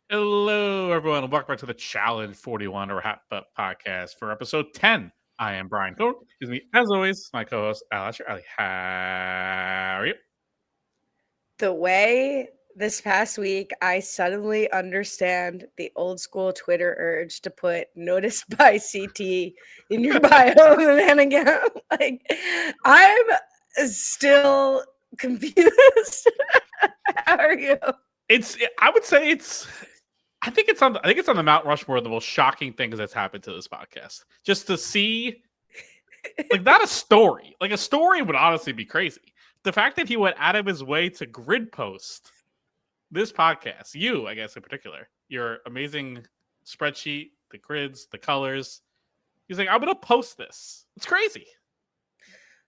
Hello, everyone, and welcome back to the Challenge 41 or RHAP podcast for episode 10. I am Brian Cohen. Excuse me, as always, my co-host, Ali Lasher. Ali, how are you? The way this past week I suddenly understand the old school Twitter urge to put notice by CT in your bio of a man account. Like, I'm still confused. How are you? I would say I think it's on the Mount Rushmore of the most shocking things that's happened to this podcast. Just to see, like, not a story. Like, a story would honestly be crazy. The fact that he went out of his way to grid post this podcast, you, I guess, in particular, your amazing spreadsheet, the grids, the colors. He's like, I'm going to post this. It's crazy.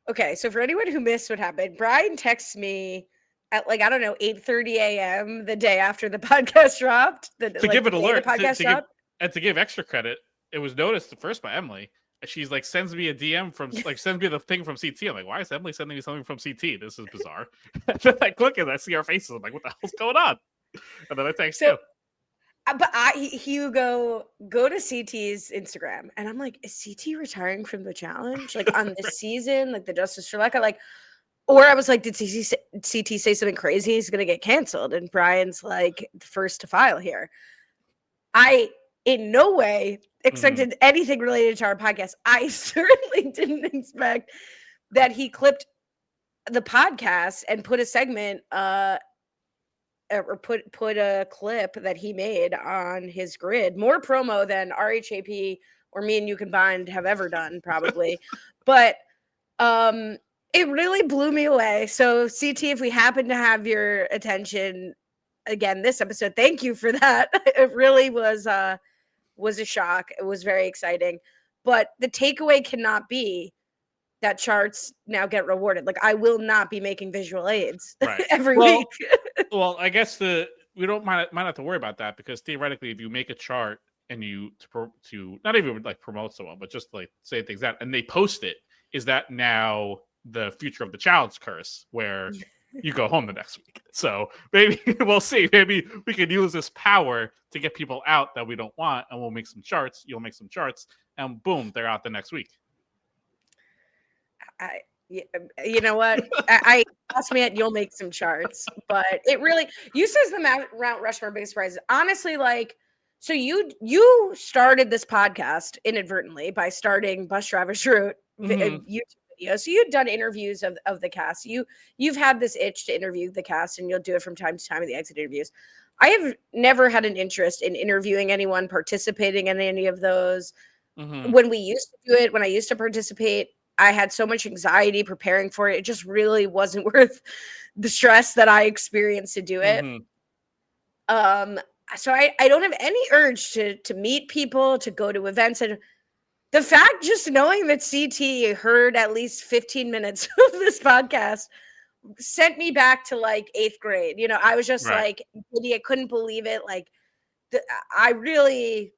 Okay, so for anyone who missed what happened, Brian texts me at 8:30 a.m. the day after the podcast dropped. Give it alert the podcast dropped. And to give extra credit, it was noticed first by Emily. She's like, sends me a DM sends me the thing from CT. I'm like, why is Emily sending me something from CT? This is bizarre. And then I click and I see our faces. I'm like, what the hell's going on? And then I text you. But he go to CT's Instagram, and I'm like, is CT retiring from the challenge? Like on this season, like the Justice for Lecca, or I was like, did CT say something crazy? He's gonna get canceled, and Brian's like the first to file here. I in no way expected anything related to our podcast. I certainly didn't expect that he clipped the podcast and put a segment or put a clip that he made on his grid. More promo than RHAP or me and you combined have ever done, probably. But it really blew me away. So CT, if we happen to have your attention again this episode, thank you for that. It really was a shock. It was very exciting. But the takeaway cannot be that charts now get rewarded. Like, I will not be making visual aids every week. Well, I guess we don't might have to worry about that, because theoretically, if you make a chart and you to not even like promote someone, but just like say things out and they post it, is that now the future of the challenge curse where you go home the next week? So maybe we'll see. Maybe we can use this power to get people out that we don't want, and we'll make some charts. You'll make some charts, and boom, they're out the next week. You know what? I asked me at you'll make some charts, but it really you says the Mount Rushmore biggest surprises. Honestly, like, so you started this podcast inadvertently by starting Bus Driver's Route YouTube video. So you'd done interviews of the cast. You've had this itch to interview the cast, and you'll do it from time to time in the exit interviews. I have never had an interest in interviewing anyone, participating in any of those. When we used to do it, when I used to participate, I had so much anxiety preparing for it. It just really wasn't worth the stress that I experienced to do it. So I don't have any urge to meet people, to go to events. And the fact, just knowing that CT heard at least 15 minutes of this podcast sent me back to like 8th grade. You know, I was just like, I couldn't believe it. Like, I really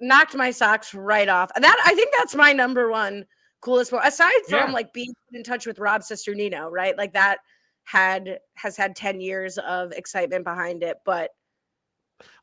knocked my socks right off. That, I think that's my number one coolest moment, aside from like being in touch with Rob's sister Nino, right? Like, that has had 10 years of excitement behind it. But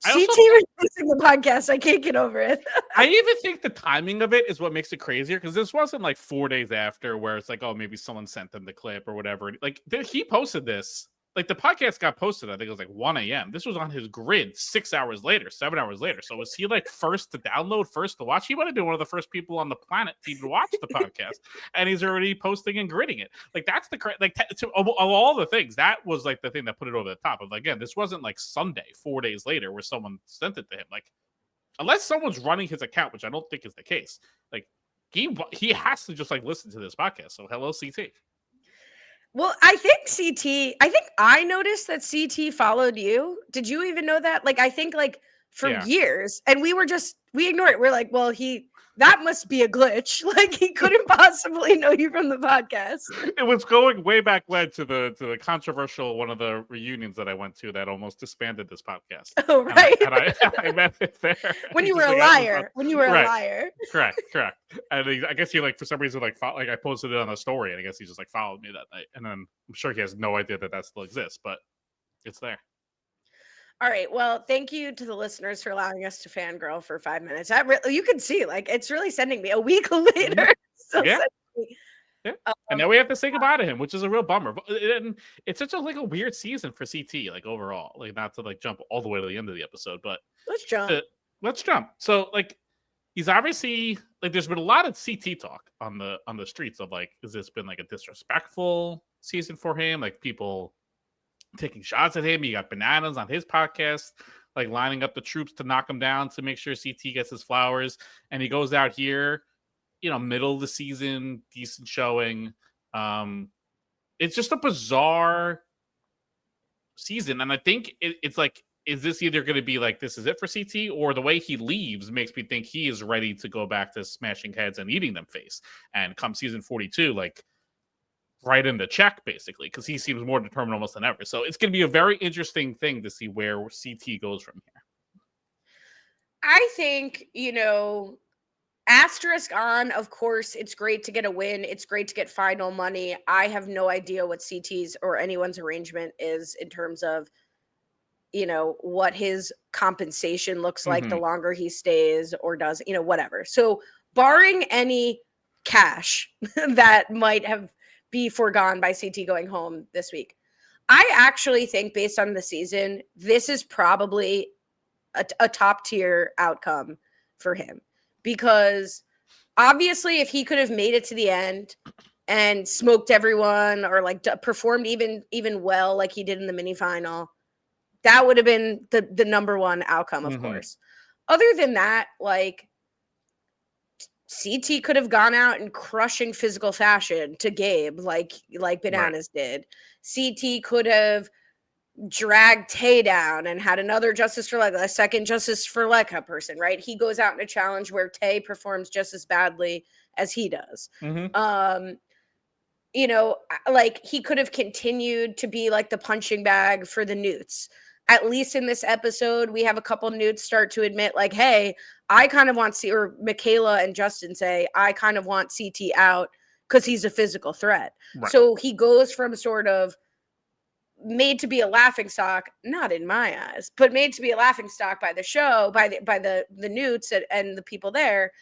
CT releasing the podcast, I can't get over it. I even think the timing of it is what makes it crazier, because this wasn't like 4 days after where it's like, oh, maybe someone sent them the clip or whatever. Like, he posted this. Like, the podcast got posted, I think it was like 1 a.m. This was on his grid 6 hours later, 7 hours later. So was he like first to download, first to watch? He would have been one of the first people on the planet to even watch the podcast. And he's already posting and gridding it. Like, that's of all the things, that was like the thing that put it over the top. Of, again, this wasn't like Sunday, 4 days later, where someone sent it to him. Like, unless someone's running his account, which I don't think is the case, like, he has to just like listen to this podcast. So hello, CT. Well, I think I noticed that CT followed you. Did you even know that? Like, I think like for years, and we ignored it. We're like, well, that must be a glitch. Like, he couldn't possibly know you from the podcast. It was going way back when to the controversial one of the reunions that I went to that almost disbanded this podcast. Oh, right. And I met it there. When you were a liar. When you were a liar. Correct. And I guess he, like, for some reason, like I posted it on a story, and I guess he just like followed me that night. And then I'm sure he has no idea that still exists, but it's there. All right. Well, thank you to the listeners for allowing us to fangirl for 5 minutes. You can see, like, it's really sending me a week later. Still Yeah. sending me. Yeah. And now we have to say goodbye to him, which is a real bummer. And it's such a weird season for CT, like overall. Like not to like jump all the way to the end of the episode, but Let's jump. Let's jump. So like he's obviously like there's been a lot of CT talk on the streets of like, has this been like a disrespectful season for him? Like people taking shots at him. You got Bananas on his podcast, like lining up the troops to knock him down to make sure CT gets his flowers. And he goes out here, middle of the season, decent showing. It's just a bizarre season. And I think it's like, is this either going to be like, this is it for CT, or the way he leaves makes me think he is ready to go back to smashing heads and eating them face. And come season 42, like, right in the check, basically, because he seems more determined almost than ever. So it's going to be a very interesting thing to see where CT goes from here. I think, asterisk on, of course, it's great to get a win. It's great to get final money. I have no idea what CT's or anyone's arrangement is in terms of, what his compensation looks like the longer he stays or does, whatever. So barring any cash that might be foregone by CT going home this week, I actually think based on the season, this is probably a top tier outcome for him, because obviously if he could have made it to the end and smoked everyone or like performed even well like he did in the mini final, that would have been the number one outcome, of course. Other than that, like, CT could have gone out in crushing physical fashion to Gabe, like Bananas did. CT could have dragged Taye down and had another Justice for Lecca, a second Justice for Lecca person, right? He goes out in a challenge where Taye performs just as badly as he does. Like he could have continued to be like the punching bag for the Newts. At least in this episode, we have a couple Newts start to admit, like, hey, I kind of want or Michaela and Justin say, I kind of want CT out because he's a physical threat. Right. So he goes from sort of made to be a laughingstock, not in my eyes, but made to be a laughingstock by the show, by the Newts and the people there.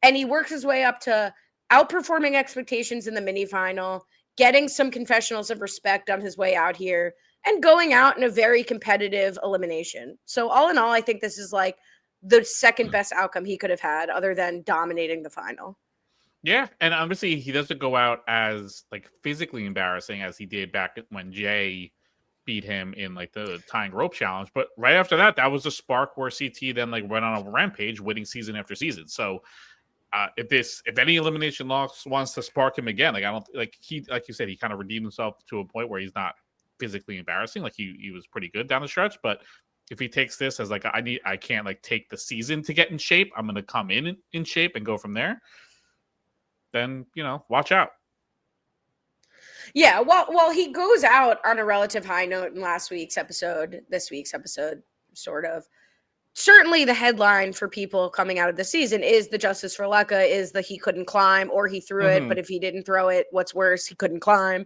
And he works his way up to outperforming expectations in the mini final, getting some confessionals of respect on his way out here, and going out in a very competitive elimination. So all in all, I think this is like the second best outcome he could have had other than dominating the final. Yeah, and obviously he doesn't go out as like physically embarrassing as he did back when Jay beat him in like the tying rope challenge. But right after that, that was a spark where CT then like went on a rampage, winning season after season. So if any elimination loss wants to spark him again, like I don't like you said, he kind of redeemed himself to a point where he's not physically embarrassing. Like he was pretty good down the stretch, but if he takes this as like I can't like take the season to get in shape, I'm gonna come in shape and go from there, then watch out. Yeah, well he goes out on a relative high note in this week's episode, sort of. Certainly the headline for people coming out of the season is the Justice for Lecca, is the he couldn't climb or he threw it, but if he didn't throw it, what's worse, he couldn't climb,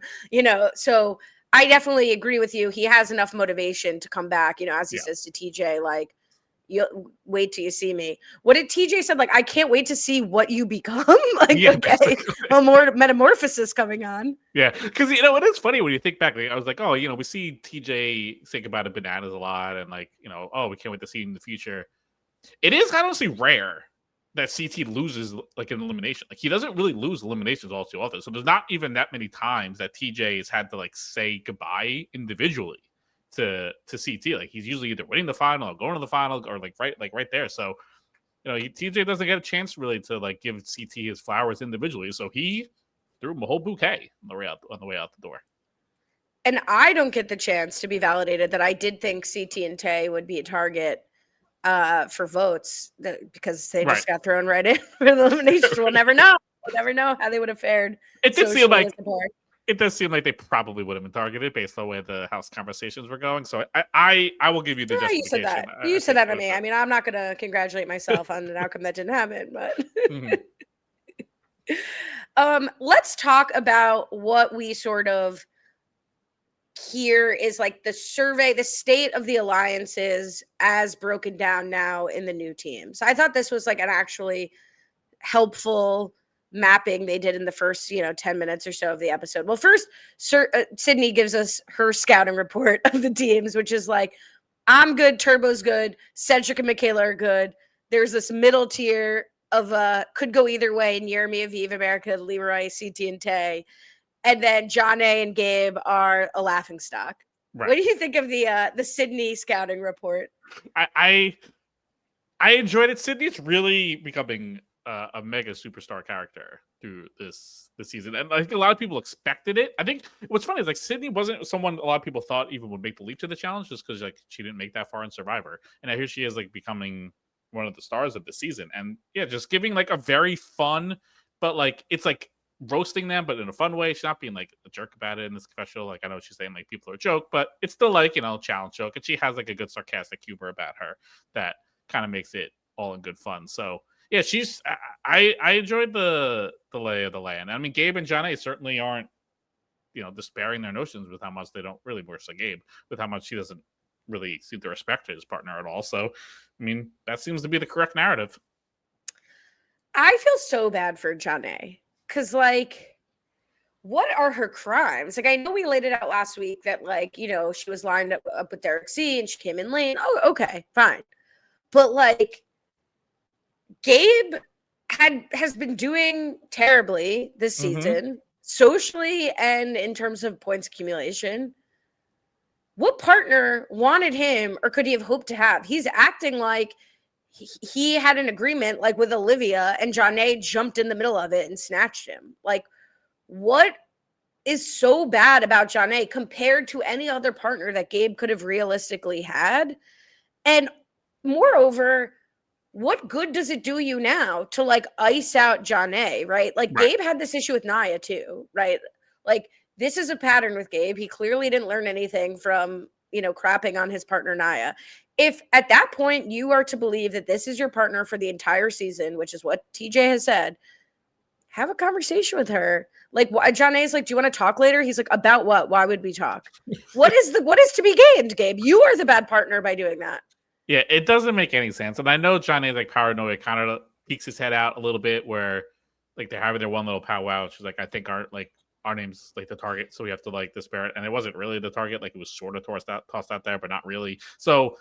so I definitely agree with you. He has enough motivation to come back, as he says to TJ, like, you wait till you see me. What did TJ said? Like, I can't wait to see what you become. Like, okay, a more metamorphosis coming on. Yeah, because it is funny when you think back. Like, I was like, oh, we see TJ think about it, Bananas a lot, and like, oh, we can't wait to see him in the future. It is honestly rare that CT loses like an elimination. Like he doesn't really lose eliminations all too often. So there's not even that many times that TJ has had to like say goodbye individually to CT. Like he's usually either winning the final or going to the final or like right there. So TJ doesn't get a chance really to like give CT his flowers individually. So he threw him a whole bouquet on the way out the door. And I don't get the chance to be validated that I did think CT and Taye would be a target for votes because they just got thrown right in for the elimination. We'll never know. We'll never know how they would have fared. It does seem like they probably would have been targeted based on where the House conversations were going. So I will give you the justification. You said that to me. I mean, I'm not going to congratulate myself on an outcome that didn't happen, but let's talk about what we sort of here is like the survey, the state of the alliances as broken down now in the new team. So I thought this was like an actually helpful mapping they did in the first 10 minutes or so of the episode. Well, first Sydney gives us her scouting report of the teams, which is like, I'm good, Turbo's good, Cedric and Michaela are good. There's this middle tier of could go either way, Jeremy, Aviv, America, Leroy, CT, and Taye. And then Jonna and Gabe are a laughing stock. Right. What do you think of the Sydney scouting report? I enjoyed it. Sydney's really becoming a mega superstar character through this season, and I think a lot of people expected it. I think what's funny is like Sydney wasn't someone a lot of people thought even would make the leap to the challenge, just because like she didn't make that far in Survivor, and now here she is like becoming one of the stars of the season, and yeah, just giving like a very fun, but like it's like roasting them, but in a fun way. She's not being like a jerk about it in this special. Like I know she's saying like people are a joke, but it's still like challenge joke, and she has like a good sarcastic humor about her that kind of makes it all in good fun. So yeah, I enjoyed the lay of the land. I mean, Gabe and Jonna certainly aren't despairing their notions with how much they don't really worse than Gabe, with how much he doesn't really seem to respect his partner at all. So I mean, that seems to be the correct narrative. I feel so bad for Jonna because like, what are her crimes? Like, I know we laid it out last week that like she was lined up with Derek C and she came in late. Oh, okay, fine. But like, Gabe has been doing terribly this season, socially and in terms of points accumulation. What partner wanted him, or could he have hoped to have? He's acting like he had an agreement, like with Olivia, and Jonna jumped in the middle of it and snatched him. Like, what is so bad about Jonna compared to any other partner that Gabe could have realistically had? And moreover, what good does it do you now to like ice out Jonna, right? Like Right. Gabe had this issue with Naya too, right? Like this is a pattern with Gabe. He clearly didn't learn anything from, crapping on his partner Naya. If at that point you are to believe that this is your partner for the entire season, which is what TJ has said, have a conversation with her. Like Jonna is like, do you want to talk later? He's like, about what? Why would we talk? What is to be gained, Gabe? You are the bad partner by doing that. Yeah, it doesn't make any sense. And I know Johnny, like, paranoid kind of peeks his head out a little bit where, like, they're having their one little powwow. She's like, I think our name's, like, the target, so we have to, like, despair it. And it wasn't really the target. Like, it was sort of tossed out there, but not really. So,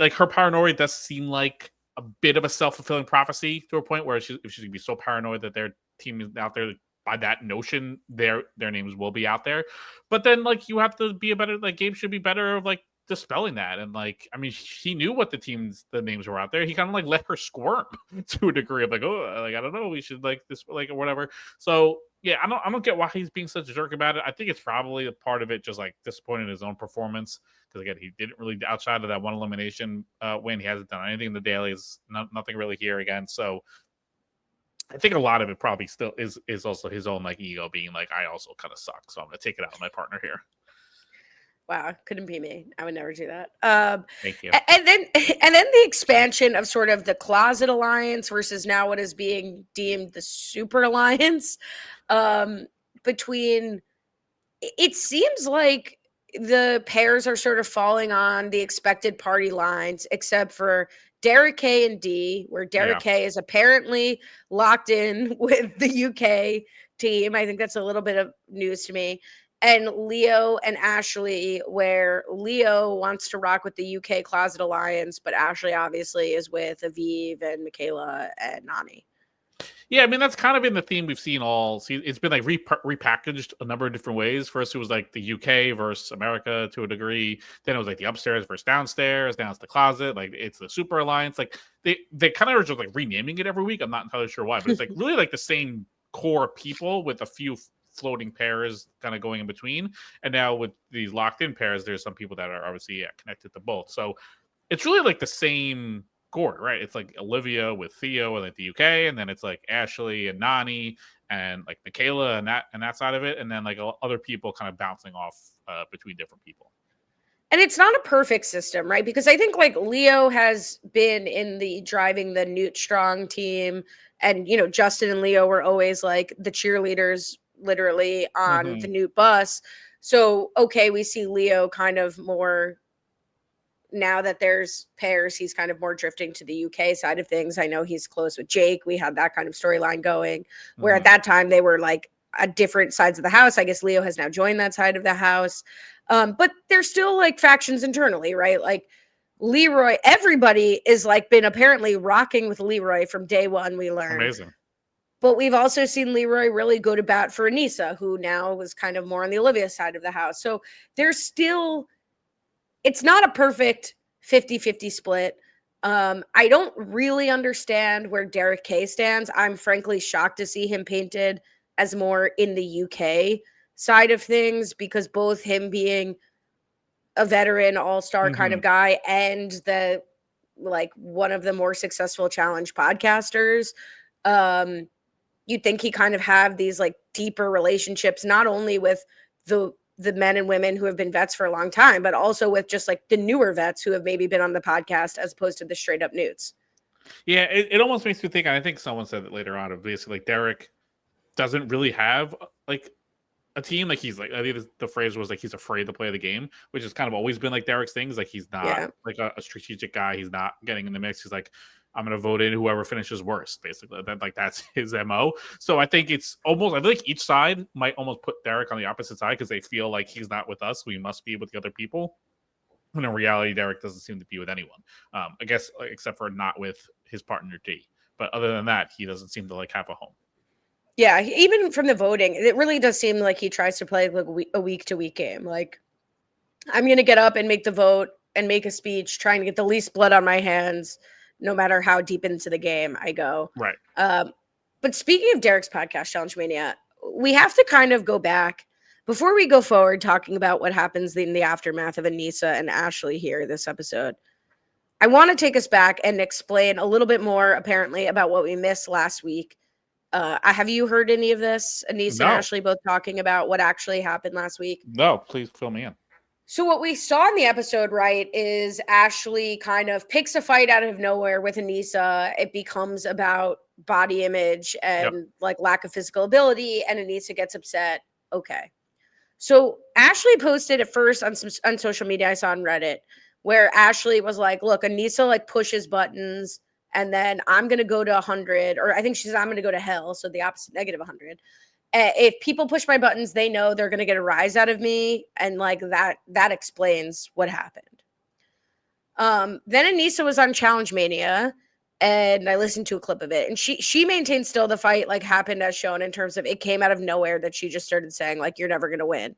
like, her paranoia does seem like a bit of a self-fulfilling prophecy to a point where if she's going to be so paranoid that their team is out there, by that notion, their names will be out there. But then, like, you have to be a better, like, Gabe should be better of, like, dispelling that. And like, I mean, he knew what the names were out there. He kind of like let her squirm to a degree of like, oh, like, I don't know, we should like this, like, or whatever. So yeah, I don't get why he's being such a jerk about it. I think it's probably a part of it just like disappointed in his own performance, because again, he didn't really, outside of that one elimination win, he hasn't done anything in the dailies, nothing really here again. So I think a lot of it probably still is also his own like ego being like, I also kind of suck, so I'm gonna take it out on my partner here. Wow, couldn't be me. I would never do that. Thank you. And then the expansion of sort of the closet alliance versus now what is being deemed the super alliance between. It seems like the pairs are sort of falling on the expected party lines, except for Derek K and D, where Derek K is apparently locked in with the UK team. I think that's a little bit of news to me. And Leo and Ashley, where Leo wants to rock with the UK Closet Alliance, but Ashley obviously is with Aviv and Michaela and Nany. Yeah, I mean, that's kind of been the theme we've seen all. See, it's been like repackaged a number of different ways. First, it was like the UK versus America to a degree. Then it was like the upstairs versus downstairs. Now it's the closet. Like it's the Super Alliance. Like they kind of are just like renaming it every week. I'm not entirely sure why, but it's like really like the same core people with a few floating pairs kind of going in between. And now with these locked in pairs, there's some people that are obviously connected to both. So it's really like the same core, right? It's like Olivia with Theo and like the UK, and then it's like Ashley and Nany and like Michaela and that side of it, and then like other people kind of bouncing off between different people. And it's not a perfect system, right? Because I think like Leo has been in the driving the Newt Strong team, and Justin and Leo were always like the cheerleaders literally on the Newt bus. So, okay, we see Leo kind of more now that there's pairs, he's kind of more drifting to the UK side of things. I know he's close with Jake. We had that kind of storyline going where at that time they were like at different sides of the house. I guess Leo has now joined that side of the house. But there's still like factions internally, right? Like Leroy, everybody is like been apparently rocking with Leroy from day one, we learned. Amazing. But we've also seen Leroy really go to bat for Aneesa, who now was kind of more on the Olivia side of the house. So there's still, it's not a perfect 50-50 split. I don't really understand where Derek K stands. I'm frankly shocked to see him painted as more in the UK side of things, because both him being a veteran all-star kind of guy and the like one of the more successful challenge podcasters, you'd think he kind of have these like deeper relationships, not only with the men and women who have been vets for a long time, but also with just like the newer vets who have maybe been on the podcast as opposed to the straight up newts. Yeah, it almost makes me think, and I think someone said it later on, of basically like Derek doesn't really have like a team. Like he's like, I think the phrase was like he's afraid to play the game, which has kind of always been like Derek's things. Like he's not like a strategic guy. He's not getting in the mix. He's like, I'm gonna vote in whoever finishes worst, basically. That's his MO. So I think it's almost, I feel like each side might almost put Derek on the opposite side because they feel like he's not with us, so he must be with the other people. And in reality, Derek doesn't seem to be with anyone. I guess except for not with his partner D. But other than that, he doesn't seem to like have a home. Yeah, even from the voting, it really does seem like he tries to play like a week-to-week game. Like, I'm going to get up and make the vote and make a speech, trying to get the least blood on my hands, no matter how deep into the game I go. Right. But speaking of Derek's podcast, Challenge Mania, we have to kind of go back before we go forward talking about what happens in the aftermath of Aneesa and Ashley here this episode. I want to take us back and explain a little bit more, apparently, about what we missed last week. Have you heard any of this? Aneesa and Ashley both talking about what actually happened last week? No, please fill me in. So what we saw in the episode, right, is Ashley kind of picks a fight out of nowhere with Aneesa. It becomes about body image and like lack of physical ability, and Aneesa gets upset. Okay. So Ashley posted at first on social media, I saw on Reddit, where Ashley was like, look, Aneesa like pushes buttons, and then I'm going to go to 100, or I think she said I'm going to go to hell, so the opposite, negative 100. If people push my buttons, they know they're going to get a rise out of me, and like that explains what happened. Then Aneesa was on Challenge Mania, and I listened to a clip of it, and she maintained still the fight like happened as shown, in terms of it came out of nowhere that she just started saying like, you're never going to win.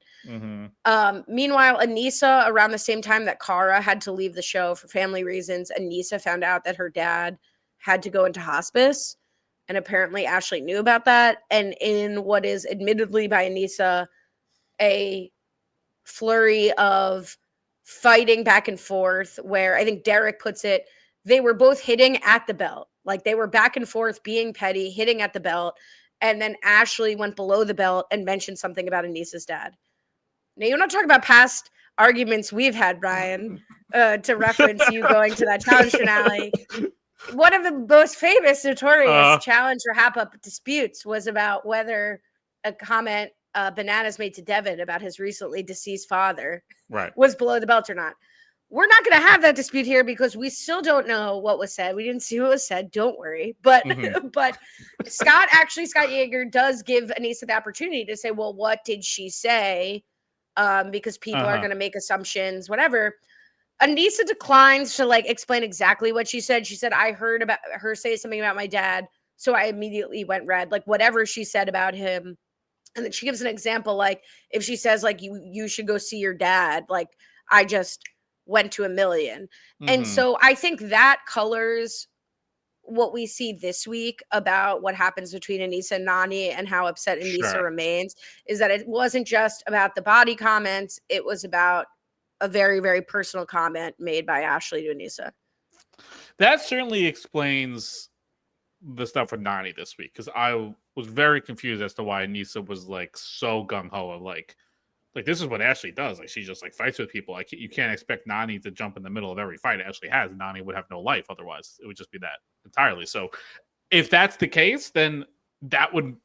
Meanwhile, Aneesa, around the same time that Cara had to leave the show for family reasons, Aneesa found out that her dad had to go into hospice. And apparently Ashley knew about that. And in what is admittedly by Aneesa, a flurry of fighting back and forth, where I think Derek puts it, they were both hitting at the belt. Like they were back and forth being petty, hitting at the belt. And then Ashley went below the belt and mentioned something about Aneesa's dad. Now, you're not talking about past arguments we've had, Brian, to reference you going to that challenge finale. One of the most famous, notorious challenge RHAP disputes was about whether a comment Bananas made to Devin about his recently deceased father was below the belt or not. We're not going to have that dispute here because we still don't know what was said. We didn't see what was said. Don't worry. But but Scott Yeager does give Aneesa the opportunity to say, well, what did she say? Because people are going to make assumptions, whatever. Aneesa declines to like explain exactly what she said. She said, I heard about her say something about my dad, so I immediately went red. Like whatever she said about him. And then she gives an example, like if she says like you should go see your dad, like I just went to 1 million. And so I think that colors what we see this week about what happens between Aneesa and Nany and how upset Aneesa remains, is that it wasn't just about the body comments. It was about a very, very personal comment made by Ashley to Aneesa. That certainly explains the stuff with Nany this week, because I was very confused as to why Aneesa was like so gung-ho of like this is what Ashley does. Like she just like fights with people. Like you can't expect Nany to jump in the middle of every fight Ashley has. Nany would have no life otherwise. It would just be that entirely. So if that's the case, then that would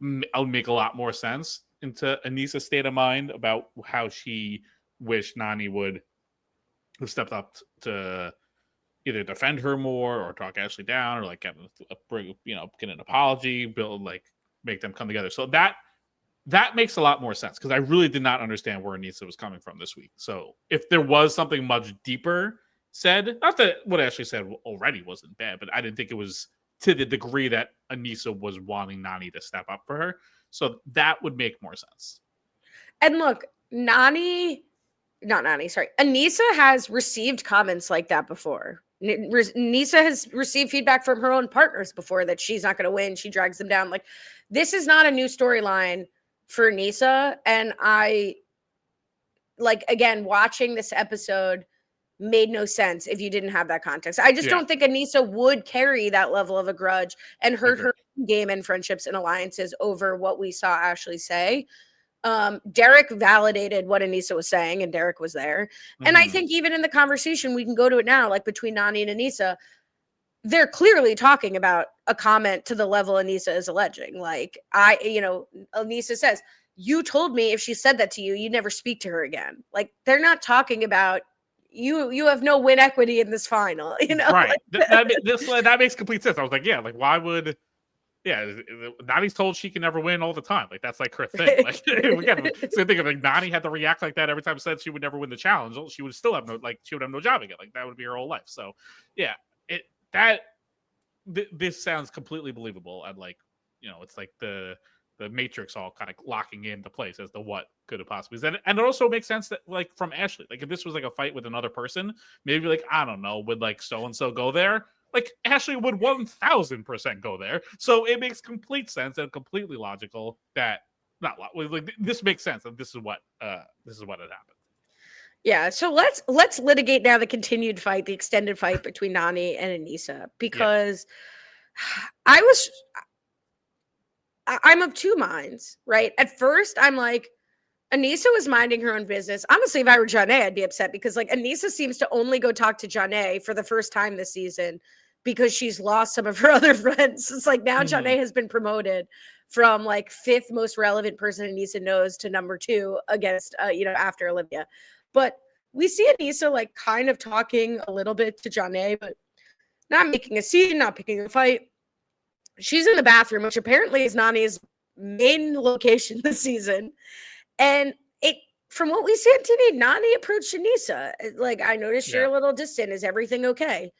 make a lot more sense into Aneesa's state of mind about how she wished Nany would have stepped up to either defend her more or talk Ashley down or like get an apology, build like make them come together. So that makes a lot more sense because I really did not understand where Aneesa was coming from this week. So if there was something much deeper said, not that what Ashley said already wasn't bad, but I didn't think it was to the degree that Aneesa was wanting Nany to step up for her. So that would make more sense. And look, Aneesa has received comments like that before. Aneesa has received feedback from her own partners before that she's not going to win. She drags them down. Like, this is not a new storyline for Aneesa. And I, like, again, watching this episode made no sense if you didn't have that context. I just don't think Aneesa would carry that level of a grudge and hurt her game and friendships and alliances over what we saw Ashley say. Derek validated what Aneesa was saying, and Derek was there. And I think even in the conversation, we can go to it now, like between Nany and Aneesa, they're clearly talking about a comment to the level Aneesa is alleging. Like, Aneesa says, you told me if she said that to you, you'd never speak to her again. Like, they're not talking about you have no win equity in this final, Right. That makes complete sense. I was like, yeah, like why would Nany's told she can never win all the time. Like that's like her thing. Like again, so think of like Nany had to react like that every time said she would never win the challenge. She would still have no job again. Like that would be her whole life. So yeah, this sounds completely believable. And like, it's like the Matrix all kind of locking into place as to what could have possibly been. And it also makes sense that like from Ashley, like if this was like a fight with another person, maybe like, I don't know, would like so-and-so go there? Like Ashley would 1000% go there. So it makes complete sense and completely logical that this makes sense that this is what had happened. Yeah, so let's litigate now the continued fight, the extended fight between Nany and Aneesa, because I'm of two minds, right? At first, I'm like, Aneesa was minding her own business. Honestly, if I were Jonna, I'd be upset because like Aneesa seems to only go talk to Jonna for the first time this season because she's lost some of her other friends. It's like now Jonna has been promoted from like 5th most relevant person Aneesa knows to number 2 against, after Olivia. But we see Aneesa like kind of talking a little bit to Jonna, but not making a scene, not picking a fight. She's in the bathroom, which apparently is Nany's main location this season. And from what we see on TV, Nany approached Aneesa. Like, I noticed you're a little distant. Is everything okay?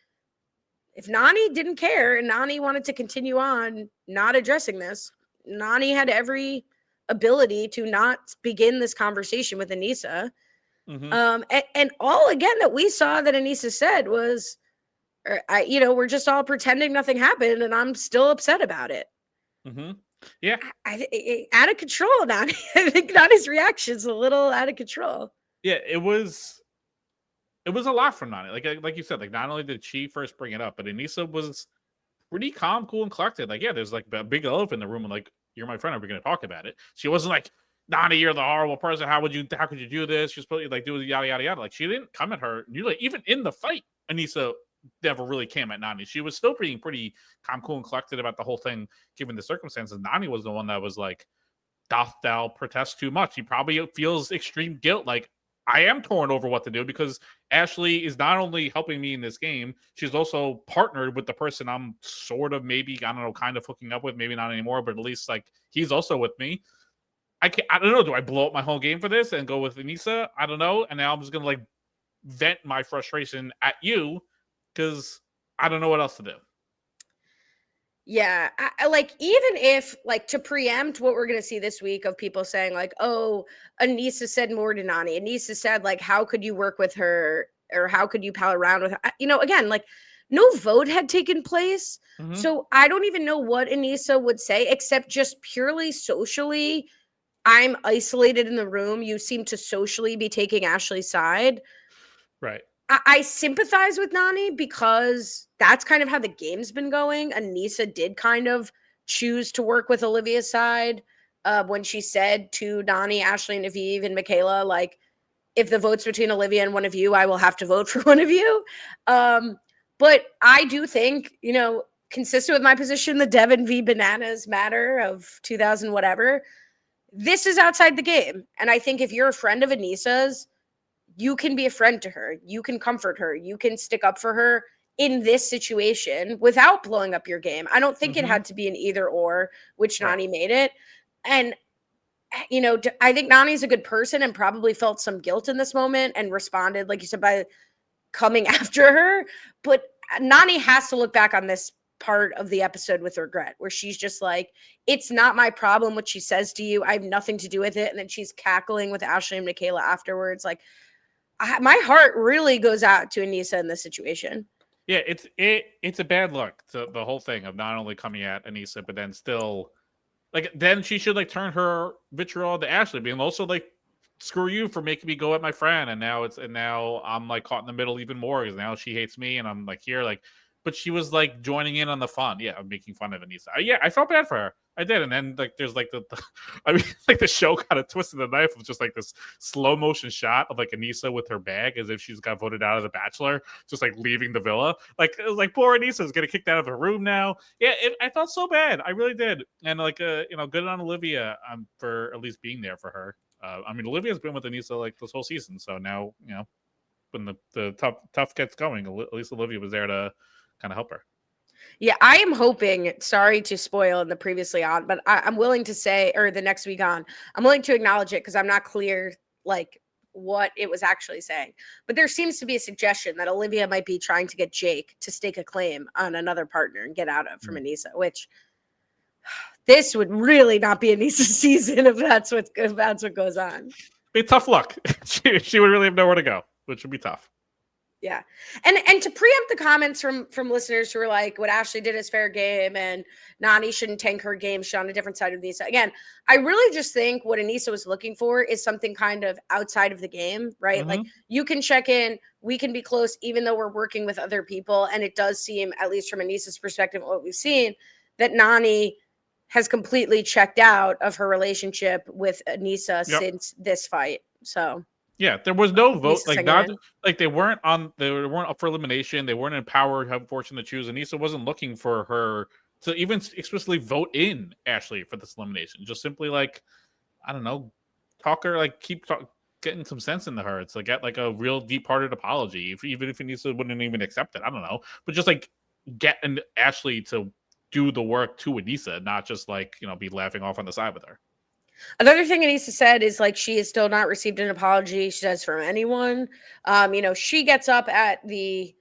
If Nany didn't care and Nany wanted to continue on not addressing this, Nany had every ability to not begin this conversation with Aneesa. And all, again, that we saw that Aneesa said was, we're just all pretending nothing happened, and I'm still upset about it. Yeah, out of control. Nany. I think Nany's reaction's a little out of control. Yeah, it was a lot from Nany. Like you said, like not only did she first bring it up, but Aneesa was pretty calm, cool, and collected. Like, yeah, there's like a big elephant in the room, and like, you're my friend, are we going to talk about it? She wasn't like, Nany, you're the horrible person. How could you do this? She's supposed to like do yada yada yada. Like, she didn't come at her. Even in the fight, Aneesa never really came at Nany. She was still being pretty calm, cool, and collected about the whole thing, given the circumstances. Nany was the one that was like, doth thou protest too much? He probably feels extreme guilt. Like, I am torn over what to do because Ashley is not only helping me in this game, she's also partnered with the person I'm sort of maybe, I don't know, kind of hooking up with, maybe not anymore, but at least like he's also with me. I don't know. Do I blow up my whole game for this and go with Aneesa? I don't know. And now I'm just going to like vent my frustration at you because I don't know what else to do. Yeah, I like, even if like to preempt what we're going to see this week of people saying like, oh, Aneesa said more to Nany. Aneesa said like, how could you work with her or how could you pal around with her? Again, like no vote had taken place. So I don't even know what Aneesa would say except just purely socially. I'm isolated in the room. You seem to socially be taking Ashley's side. Right. I sympathize with Nany because that's kind of how the game's been going. Aneesa did kind of choose to work with Olivia's side when she said to Nany, Ashley, and Aviv and Michaela, like, if the vote's between Olivia and one of you, I will have to vote for one of you. But I do think, consistent with my position, the Devin v. Bananas matter of 2000 whatever, this is outside the game. And I think if you're a friend of Aneesa's, you can be a friend to her. You can comfort her. You can stick up for her in this situation without blowing up your game. I don't think it had to be an either or, which Nany made it. And, you know, I think Nany's a good person and probably felt some guilt in this moment and responded, like you said, by coming after her. But Nany has to look back on this part of the episode with regret, where she's just like, it's not my problem what she says to you. I have nothing to do with it. And then she's cackling with Ashley and Michaela afterwards. Like, my heart really goes out to Aneesa in this situation. Yeah, it's a bad look to the whole thing of not only coming at Aneesa, but then still, like, then she should like turn her vitriol to Ashley, being also like, screw you for making me go at my friend, and now I'm like caught in the middle even more because now she hates me and I'm like here like, but she was like joining in on the fun. Yeah, I'm making fun of Aneesa. Yeah, I felt bad for her. I did, and then like there's like the I mean like the show kind of twisted the knife with just like this slow motion shot of like Aneesa with her bag as if she's got voted out of The Bachelor, just like leaving the villa. Like it was like poor Aneesa's getting kicked out of her room now. Yeah, I felt so bad. I really did, and like you know, good on Olivia for at least being there for her. I mean, Olivia's been with Aneesa like this whole season, so now you know when the tough gets going, at least Olivia was there to kind of help her. Yeah, I am hoping, sorry to spoil in the previously on, but I'm willing to say, or the next week on, I'm willing to acknowledge it because I'm not clear like what it was actually saying. But there seems to be a suggestion that Olivia might be trying to get Jake to stake a claim on another partner and get out of from Aneesa, which this would really not be Aneesa's season if that's what goes on. Be tough luck. she would really have nowhere to go, which would be tough. Yeah. And to preempt the comments from listeners who are like, what Ashley did is fair game and Nany shouldn't tank her game. She's on a different side of Aneesa. Again, I really just think what Aneesa was looking for is something kind of outside of the game, right? Mm-hmm. Like you can check in, we can be close, even though we're working with other people. And it does seem, at least from Aneesa's perspective, what we've seen, that Nany has completely checked out of her relationship with Aneesa since this fight. So yeah, there was no vote. Aneesa like not like they weren't up for elimination. They weren't empowered, have fortune to choose. Aneesa wasn't looking for her to even explicitly vote in Ashley for this elimination. Just simply like, I don't know, talk her, like getting some sense into her. It's like get like a real deep hearted apology, even if Aneesa wouldn't even accept it. I don't know, but just like get Ashley to do the work to Aneesa, not just like, you know, be laughing off on the side with her. Another thing Aneesa said is like she has still not received an apology, she says, from anyone. You know, she gets up at the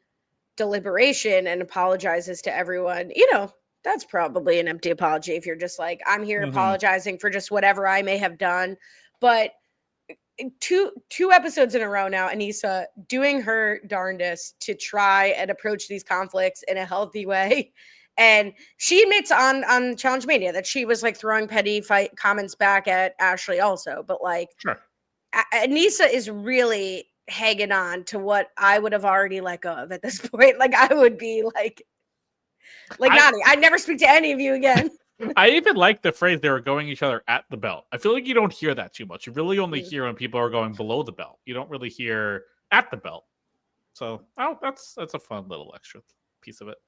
deliberation and apologizes to everyone. You know, that's probably an empty apology if you're just like, I'm here apologizing for just whatever I may have done. But two episodes in a row now, Aneesa doing her darndest to try and approach these conflicts in a healthy way. And she admits on Challenge Mania that she was like throwing petty fight comments back at Ashley also. But like, Aneesa is really hanging on to what I would have already let go of at this point. Like I would be like Nany, I'd never speak to any of you again. I even like the phrase they were going each other at the belt. I feel like you don't hear that too much. You really only hear when people are going below the belt. You don't really hear at the belt. So that's a fun little extra piece of it.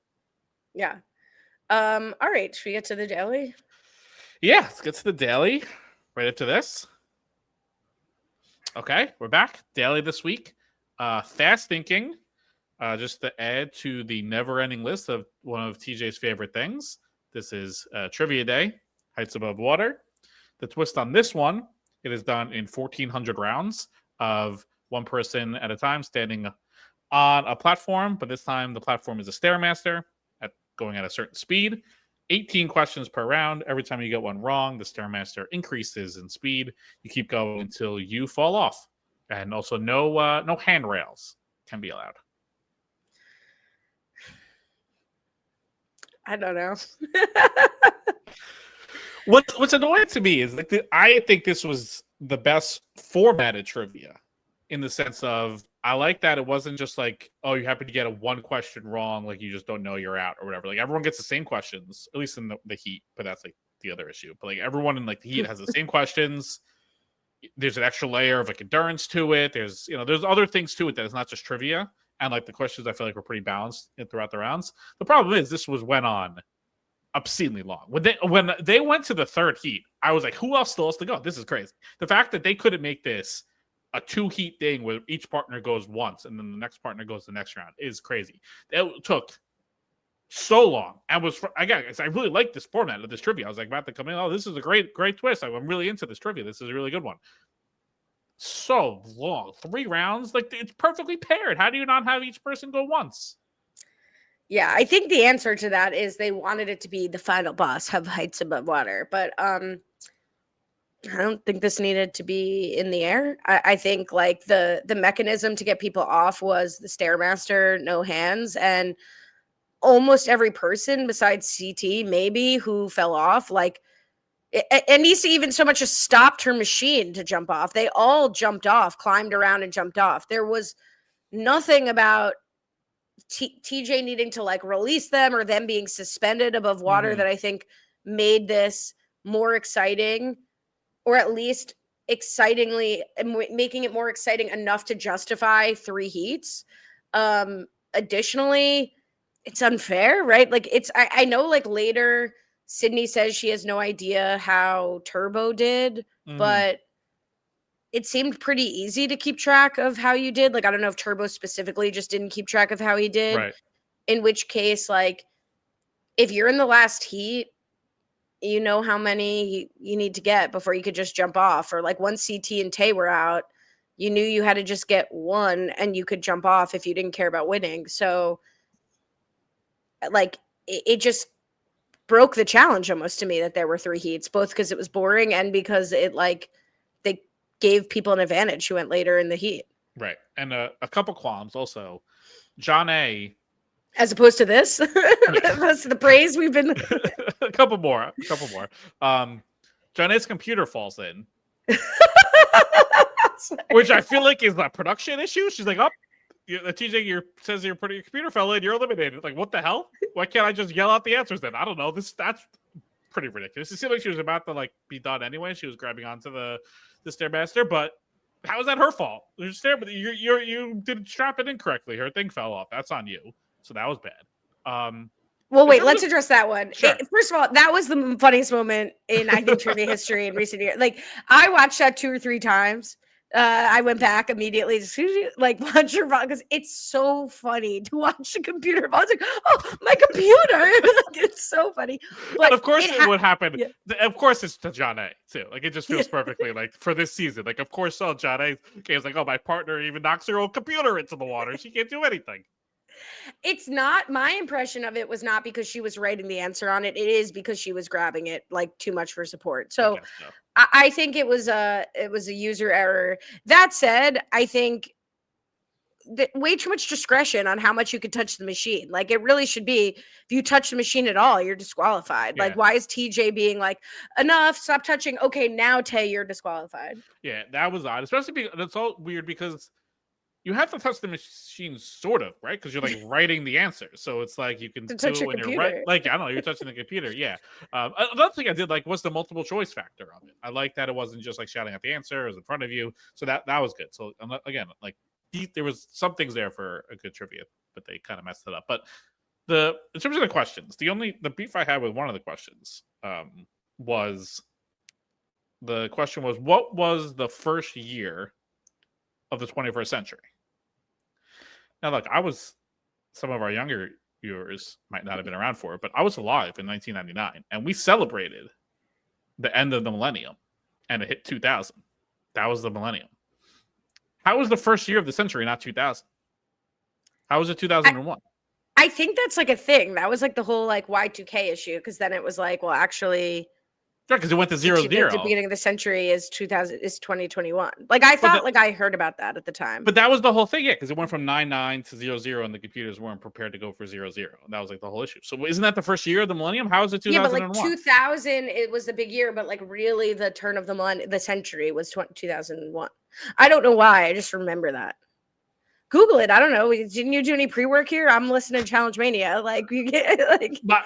Yeah. All right, should we get to the daily? Yeah, let's get to the daily right after this. Okay, we're back. Daily this week. Fast thinking. Just to add to the never-ending list of one of TJ's favorite things. This is Trivia Day, Heights Above Water. The twist on this one, it is done in 1,400 rounds of one person at a time standing on a platform, but this time the platform is a Stairmaster going at a certain speed. 18 questions per round. Every time you get one wrong, the Stairmaster increases in speed. You keep going until you fall off. And also no handrails can be allowed. I don't know. What's annoying to me is like I think this was the best formatted trivia in the sense of I like that it wasn't just like, oh, you happen to get a one question wrong, like you just don't know you're out or whatever. Like everyone gets the same questions, at least in the heat, but that's like the other issue. But like everyone in like the heat has the same questions. There's an extra layer of like endurance to it. There's other things to it that is not just trivia. And like the questions I feel like were pretty balanced throughout the rounds. The problem is this went on obscenely long. When they went to the third heat, I was like, who else still has to go? This is crazy. The fact that they couldn't make this a 2-heat thing where each partner goes once and then the next partner goes the next round is crazy. It took so long and I really like this format of this trivia. I was like about to come in. Oh, this is a great twist. I'm really into this trivia. This is a really good one. So long, 3 rounds, like it's perfectly paired. How do you not have each person go once? Yeah, I think the answer to that is they wanted it to be the final boss, have heights above water. But I don't think this needed to be in the air. I think like the mechanism to get people off was the Stairmaster, no hands, and almost every person besides CT maybe who fell off, like Aneesa even so much as stopped her machine to jump off. They all jumped off, climbed around and jumped off. There was nothing about TJ needing to like release them or them being suspended above water that I think made this more exciting, or at least excitingly making it more exciting enough to justify 3 heats. Additionally, it's unfair, right? Like I know like later Sydney says she has no idea how Turbo did, but it seemed pretty easy to keep track of how you did. Like, I don't know if Turbo specifically just didn't keep track of how he did. Right. In which case, like, if you're in the last heat, you know how many you need to get before you could just jump off. Or like once CT and Taye were out, you knew you had to just get 1 and you could jump off if you didn't care about winning. So, like, it just broke the challenge almost to me that there were 3 heats, both because it was boring and because it, like, they gave people an advantage who went later in the heat. Right. And a couple qualms also. Jonna, as opposed to this, that's the praise we've been. a couple more. Jonna's computer falls in, which I feel like is a production issue. She's like, TJ, says your computer fell in. You're eliminated. Like, what the hell? Why can't I just yell out the answers then? I don't know. That's pretty ridiculous. It seemed like she was about to like be done anyway. She was grabbing onto the Stairmaster, but how is that her fault? You didn't strap it incorrectly. Her thing fell off. That's on you. So that was bad. Well, wait, let's address that one. Sure. First of all, that was the funniest moment in, I think, trivia history in recent years. Like, I watched that 2 or 3 times. I went back immediately to like watch her because it's so funny to watch the computer. I was like, oh, my computer. Like, it's so funny. But and of course it would happen. Yeah. Of course it's to Jonna too. Like, it just feels perfectly like for this season. Like, of course, so Jonna was like, oh, my partner even knocks her own computer into the water. She can't do anything. It's not, my impression of it was not because she was writing the answer on it. It is because she was grabbing it like too much for support. So I think it was a user error. That said, I think that way too much discretion on how much you could touch the machine. Like, it really should be, if you touch the machine at all, you're disqualified. Like, why is TJ being like, enough, stop touching. Okay, now Taye, you're disqualified. Yeah, that was odd. Especially because it's all weird because you have to touch the machine, sort of, right? Because you're like writing the answer, so it's like you can do it when you're right. Like, I don't know, you're touching the computer. Yeah. Another thing I did like was the multiple choice factor of it. I like that it wasn't just like shouting out the answer; it was in front of you, so that was good. So again, like there was some things there for a good trivia, but they kind of messed it up. But in terms of the questions, the beef I had with one of the questions was the question was, what was the first year of the 21st century? Now, look, some of our younger viewers might not have been around for it, but I was alive in 1999, and we celebrated the end of the millennium, and it hit 2000. That was the millennium. How was the first year of the century not 2000? How was it 2001? I think that's like a thing. That was like the whole like Y2K issue, because then it was like, well, actually, right, because it went to 0-0. The beginning of the century is 2021. Like, I thought, like, I heard about that at the time. But that was the whole thing, yeah, because it went from 99 to 0-0, and the computers weren't prepared to go for 0-0. That was like the whole issue. So isn't that the first year of the millennium? How is it 2001? Yeah, but like 2000, it was the big year, but like really the turn of the century was 2001. I don't know why. I just remember that. Google it. I don't know. Didn't you do any pre-work here? I'm listening to Challenge Mania. Like, you get like my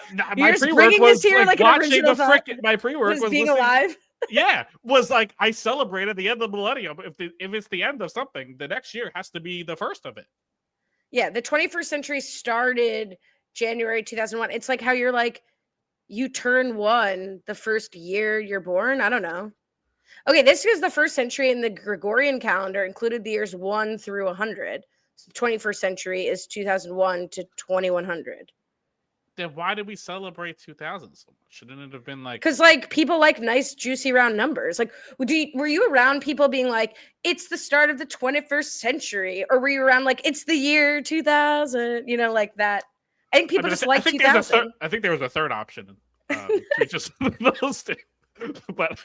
pre-work was here like watching the frickin'. My pre-work was being alive. Yeah, was like I celebrated the end of the millennium. If it's the end of something, the next year has to be the first of it. Yeah, the 21st century started January 2001. It's like how you're like, you turn 1 the first year you're born. I don't know. Okay, this is the first century in the Gregorian calendar, included the years 1 through 100. So the 21st century is 2001 to 2100. Then why did we celebrate 2000 so much? Shouldn't it have been like? Because like people like nice, juicy, round numbers. Like, were you around people being like, "It's the start of the 21st century," or were you around like, "It's the year 2000"? You know, like that. I think people just like 2000. I think there was a third option. To just those two. But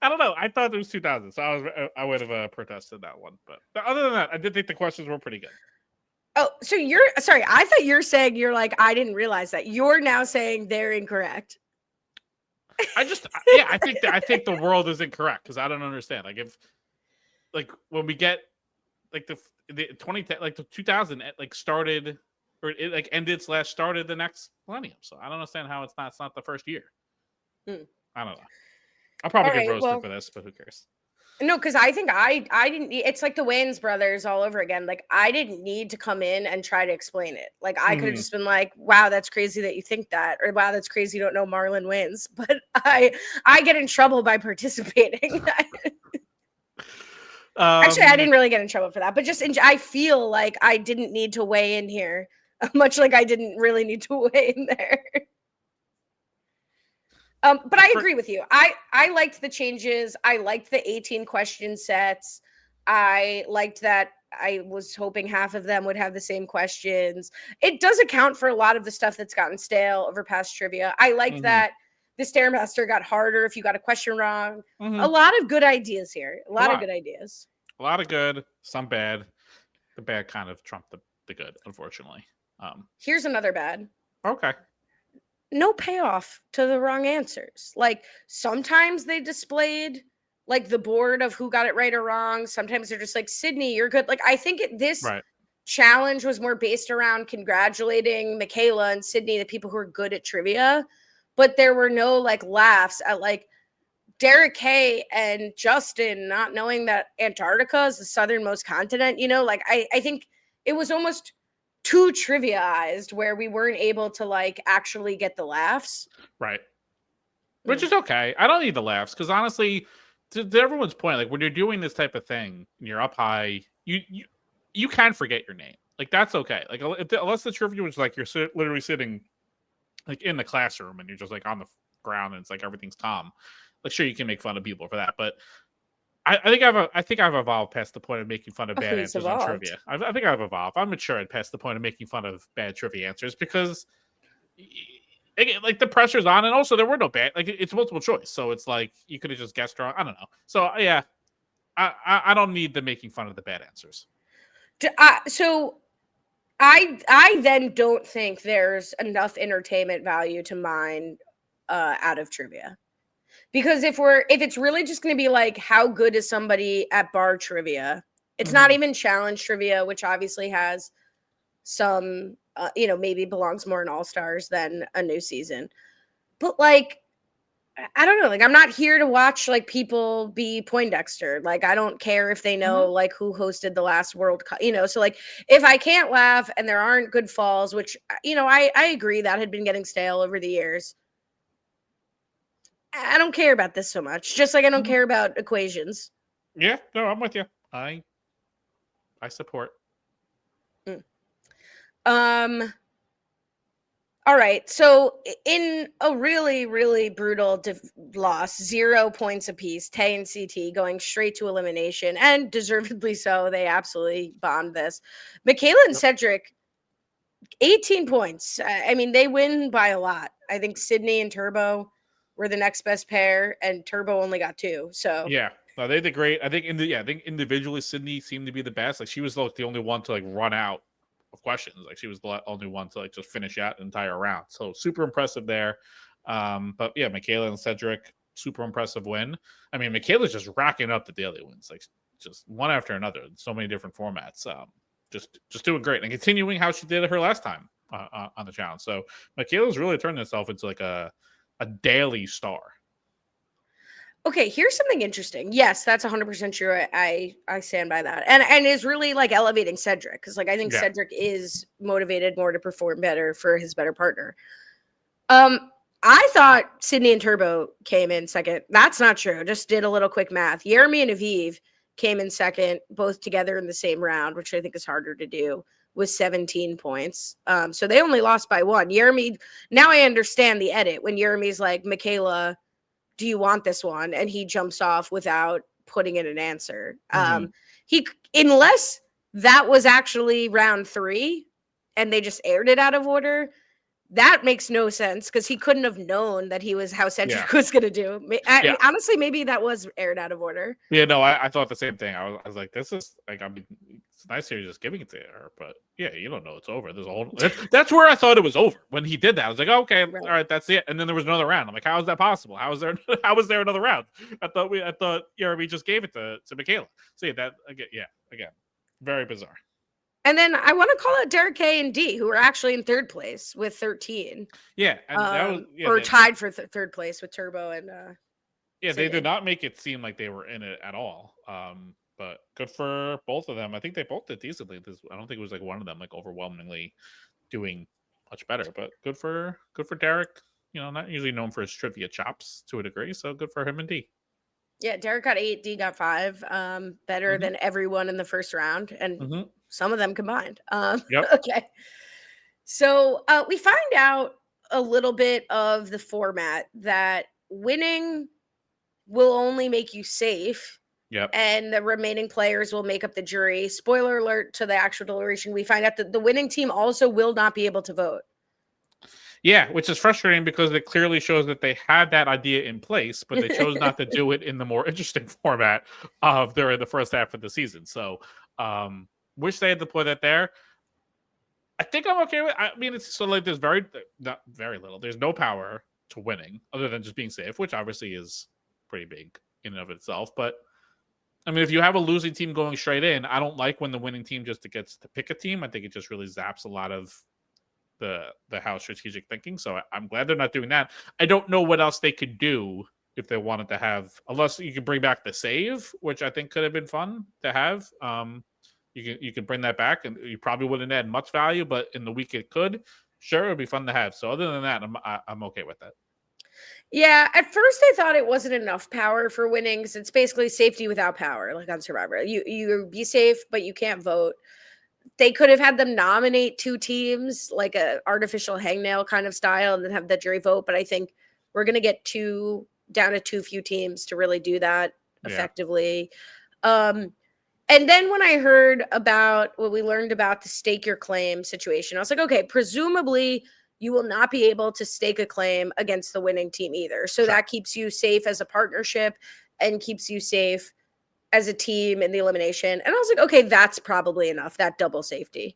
I don't know. I thought it was 2000, so I would have protested that one. But other than that, I did think the questions were pretty good. Oh, so you're sorry. I thought you're saying you're like, I didn't realize that. You're now saying they're incorrect. I think the world is incorrect because I don't understand. Like if, like when we get like the 2010, like the 2000, like started or it like ended / started the next millennium. So I don't understand how it's not the first year. I don't know. I'll probably get roasted for this, but who cares? No, because I think I didn't. It's like the Wayans brothers all over again. Like I didn't need to come in and try to explain it. Like I could have just been like, "Wow, that's crazy that you think that," or "Wow, that's crazy you don't know Marlon Wayans." But I get in trouble by participating. Actually, I didn't really get in trouble for that. But just I feel like I didn't need to weigh in here, much like I didn't really need to weigh in there. But I agree with you. I liked the changes. I liked the 18 question sets. I liked that I was hoping half of them would have the same questions. It does account for a lot of the stuff that's gotten stale over past trivia. I liked that the Stairmaster got harder if you got a question wrong. A lot of good ideas here. A lot of good ideas. A lot of good, some bad. The bad kind of trumped the good, unfortunately. Here's another bad. Okay. No payoff to the wrong answers. Like sometimes they displayed like the board of who got it right or wrong. Sometimes they're just like, Sydney, you're good. Like I think this challenge was more based around congratulating Michaela and Sydney, the people who are good at trivia. But there were no like laughs at like Derek Hay and Justin not knowing that Antarctica is the southernmost continent. You know, like I think it was almost too trivialized where we weren't able to like actually get the laughs. Right. Which is okay. I don't need the laughs because honestly, to everyone's point, like when you're doing this type of thing and you're up high, you can forget your name. Like that's okay. Like unless the trivia was like you're literally sitting like in the classroom and you're just like on the ground and it's like everything's calm. Like sure you can make fun of people for that, but I think I've evolved past the point of making fun of bad answers on trivia. I think I've evolved. I'm matured past the point of making fun of bad trivia answers because, like, the pressure's on, and also there were no bad. Like, it's multiple choice, so it's like you could have just guessed wrong. I don't know. So yeah, I don't need the making fun of the bad answers. So I then don't think there's enough entertainment value to mine out of trivia. Because if it's really just going to be like how good is somebody at bar trivia, it's not even challenge trivia, which obviously has some maybe belongs more in All Stars than a new season. But like I don't know, like I'm not here to watch like people be Poindexter. Like I don't care if they know like who hosted the last World Cup, so like if I can't laugh and there aren't good falls, which I agree that had been getting stale over the years. I don't care about this so much. Just like I don't care about equations. Yeah, no, I'm with you. I support. All right. So in a really, really brutal loss, 0 points apiece, Taye and CT going straight to elimination, and deservedly so. They absolutely bombed this. Michaela and Cedric, 18 points. I mean, they win by a lot. I think Sydney and Turbo were the next best pair, and Turbo only got 2. So yeah, no, they did great. I think I think individually Sydney seemed to be the best. Like she was like the only one to like run out of questions. Like she was the only one to like just finish out an entire round. So super impressive there. But yeah, Michaela and Cedric, super impressive win. I mean, Michaela's just racking up the daily wins, like just one after another. So many different formats. Just doing great and continuing how she did her last time on the challenge. So Michaela's really turned herself into like a daily star. Okay, here's something interesting. Yes, that's 100% true. I stand by that. And is really like elevating Cedric because like I think Cedric is motivated more to perform better for his better partner. I thought Sydney and Turbo came in second. That's not true. Just did a little quick math. Jeremy and Aviv came in second, both together in the same round, which I think is harder to do, with 17 points. So they only lost by 1. Jeremy, now I understand the edit when Jeremy's like, Michaela, do you want this one? And he jumps off without putting in an answer. He, unless that was actually round 3 and they just aired it out of order, that makes no sense because he couldn't have known that he was how Cedric was going to do. Honestly, maybe that was aired out of order. Yeah, no, I thought the same thing. I was like, this is like, I mean, it's nice you're just giving it to her, but yeah, you don't know it's over. There's a whole. That's where I thought it was over when he did that. I was like, okay, all right, that's it. And then there was another round. I'm like, how is that possible? How was there another round? I thought Jeremy just gave it to Michaela. So yeah, that again, very bizarre. And then I want to call out Derek K and D, who were actually in third place with 13. Yeah, and that was or tied for third place with Turbo and. Yeah, they did not make it seem like they were in it at all. But good for both of them. I think they both did decently. I don't think it was like one of them like overwhelmingly doing much better. But good for Derek. You know, not usually known for his trivia chops to a degree. So good for him and D. Yeah, Derek got 8, D got 5. Better than everyone in the first round, and some of them combined. Okay. So we find out a little bit of the format that winning will only make you safe. Yep. And the remaining players will make up the jury. Spoiler alert to the actual deliberation. We find out that the winning team also will not be able to vote. Yeah, which is frustrating because it clearly shows that they had that idea in place, but they chose not to do it in the more interesting format of during the first half of the season. So, wish they had deployed that there. I think I'm okay with. I mean, it's so like there's not very little. There's no power to winning other than just being safe, which obviously is pretty big in and of itself. But I mean, if you have a losing team going straight in, I don't like when the winning team just gets to pick a team. I think it just really zaps a lot of the house strategic thinking. So I'm glad they're not doing that. I don't know what else they could do if they wanted to have, unless you could bring back the save, which I think could have been fun to have. You can bring that back, and you probably wouldn't add much value, but in the week it could. Sure, it'd be fun to have. So other than that, I'm okay with that. Yeah, at first I thought it wasn't enough power for winning because it's basically safety without power, like on Survivor. You be safe, but you can't vote. They could have had them nominate 2 teams, like a artificial hangnail kind of style, and then have the jury vote. But I think we're going to get down to too few teams to really do that effectively. And then when I heard about what we learned about the stake your claim situation, I was like, okay, presumably you will not be able to stake a claim against the winning team either. So that keeps you safe as a partnership and keeps you safe as a team in the elimination. And I was like, okay, that's probably enough, that double safety.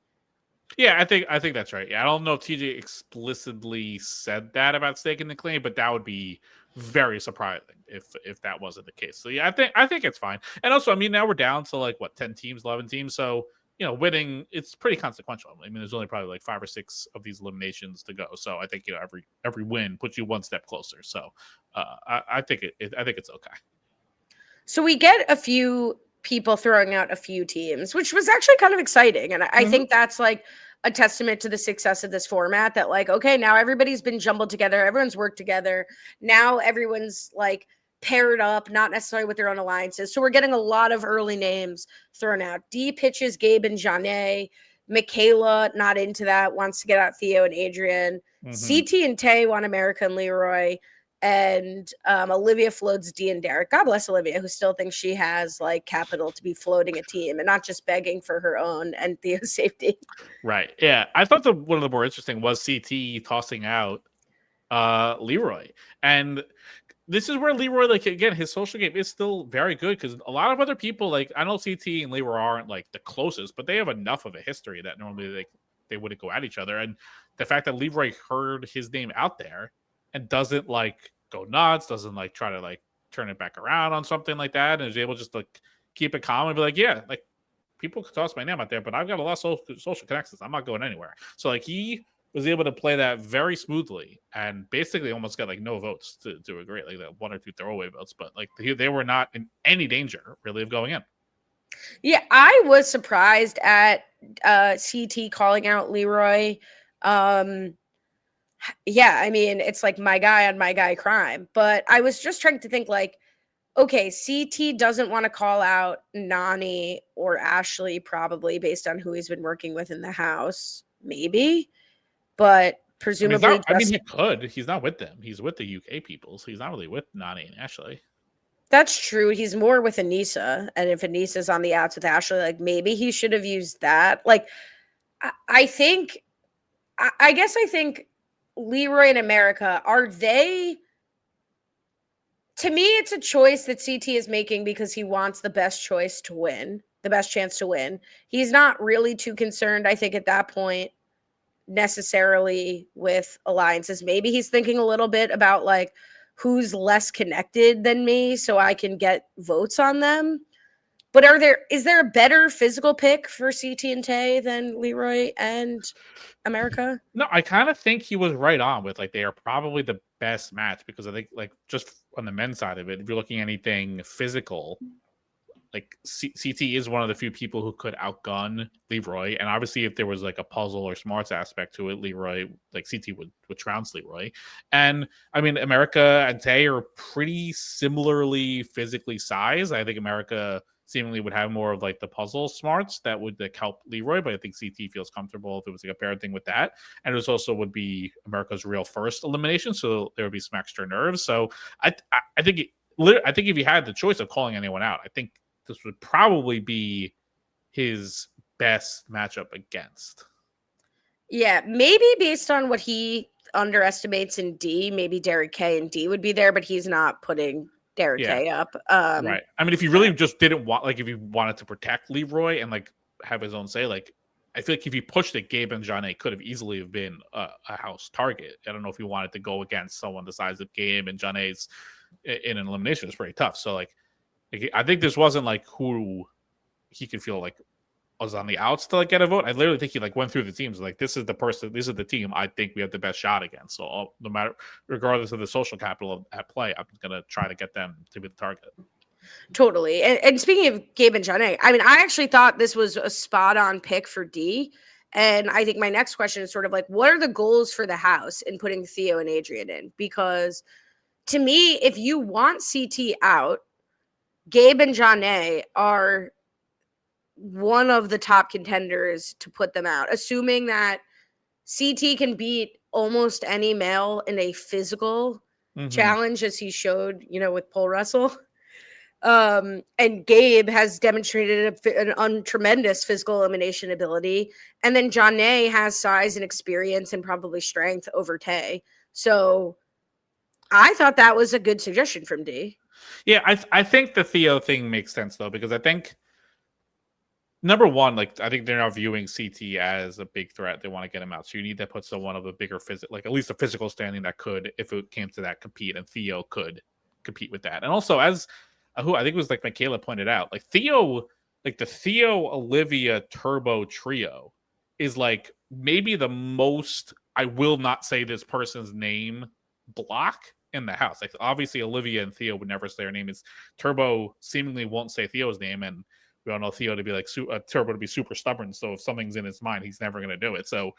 Yeah, I think that's right. Yeah, I don't know if TJ explicitly said that about staking the claim, but that would be very surprising if that wasn't the case. So yeah, I think it's fine. And also, I mean, now we're down to like what 10 teams, 11 teams. So you know, winning it's pretty consequential. I mean, there's only probably like 5 or 6 of these eliminations to go. So I think every win puts you one step closer. So I think I think it's okay. So we get a few people throwing out a few teams, which was actually kind of exciting. And I think that's like a testament to the success of this format that like, okay, now everybody's been jumbled together. Everyone's worked together. Now everyone's like paired up, not necessarily with their own alliances. So we're getting a lot of early names thrown out. D pitches Gabe and Jonna. Michaela, not into that, wants to get out Theo and Adrian. CT and Taye want America and Leroy. And Olivia floats D and Derek. God bless Olivia, who still thinks she has like capital to be floating a team and not just begging for her own and Theo's safety. Right. Yeah. I thought one of the more interesting was CT tossing out Leroy. And this is where Leroy, like, again, his social game is still very good because a lot of other people, like, I know CT and Leroy aren't like the closest, but they have enough of a history that normally they wouldn't go at each other. And the fact that Leroy heard his name out there and doesn't like go nuts, doesn't like try to like turn it back around on something like that, and is able just like keep it calm and be like, yeah, like people could toss my name out there, but I've got a lot of social connections. I'm not going anywhere. So like he was able to play that very smoothly and basically almost got like no votes to agree, like that 1 or 2 throwaway votes, but like they were not in any danger really of going in. Yeah, I was surprised at CT calling out Leroy. Yeah, I mean, it's like my guy on my guy crime. But I was just trying to think like, okay, CT doesn't want to call out Nany or Ashley, probably based on who he's been working with in the house. Maybe. But I mean, it's presumably not. I mean, just he could. He's not with them. He's with the UK people, so he's not really with Nany and Ashley. that's true. He's more with Aneesa. And if Aneesa's on the outs with Ashley, like maybe he should have used that. Like I think I guess I think Leroy and America, are they, to me, it's a choice that CT is making because he wants the best choice to win, the best chance to win. He's not really too concerned, I think, at that point, necessarily with alliances. Maybe he's thinking a little bit about like who's less connected than me so I can get votes on them. But is there a better physical pick for CT and Taye than Leroy and America? No, I kind of think he was right on with like they are probably the best match because I think like just on the men's side of it, if you're looking at anything physical, like CT is one of the few people who could outgun Leroy, and obviously if there was like a puzzle or smarts aspect to it, Leroy like CT would trounce Leroy. And I mean, America and Taye are pretty similarly physically sized. I think America seemingly would have more of like the puzzle smarts that would like help Leroy, but I think CT feels comfortable if it was like a paired thing with that. And it also would be America's real first elimination, so there would be some extra nerves. So I think I think if you had the choice of calling anyone out, I think this would probably be his best matchup against. Yeah, maybe based on what he underestimates in D, maybe Derek K and D would be there, but he's not putting Derek Yeah, K up. right. I mean, if you really just didn't want, like, if you wanted to protect Leroy and like have his own say, like, I feel like if you pushed it, Gabe and Jonna could have easily have been a house target. I don't know if you wanted to go against someone the size of Gabe and Jonna's in an elimination. It's pretty tough. So, like, I think this wasn't like who he could feel like was on the outs to like get a vote. I literally think he like went through the teams like this is the person, this is the team I think we have the best shot against. So no matter, regardless of the social capital at play, I'm gonna try to get them to be the target. Totally. And speaking of Gabe and Jonna, I mean, I actually thought this was a spot on pick for D. And I think my next question is sort of like, what are the goals for the house in putting Theo and Adrian in? Because to me, if you want CT out, Gabe and Jonna are one of the top contenders to put them out, assuming that CT can beat almost any male in a physical challenge, as he showed, with Pole Wrestle. And Gabe has demonstrated a tremendous physical elimination ability. And then Jonna has size and experience and probably strength over Taye. So I thought that was a good suggestion from D. Yeah, I think the Theo thing makes sense though, because I think number one, like I think they're now viewing CT as a big threat. They want to get him out. So you need to put someone of a bigger like at least a physical standing that could, if it came to that, compete. And Theo could compete with that. And also, as who I think it was like Michaela pointed out, like Theo, like the Theo Olivia Turbo trio is like maybe the most, I will not say this person's name, block in the house. Like obviously Olivia and Theo would never say her name. Is Turbo seemingly won't say Theo's name, and we all know Theo to be like Turbo to be super stubborn. So if something's in his mind, he's never going to do it. So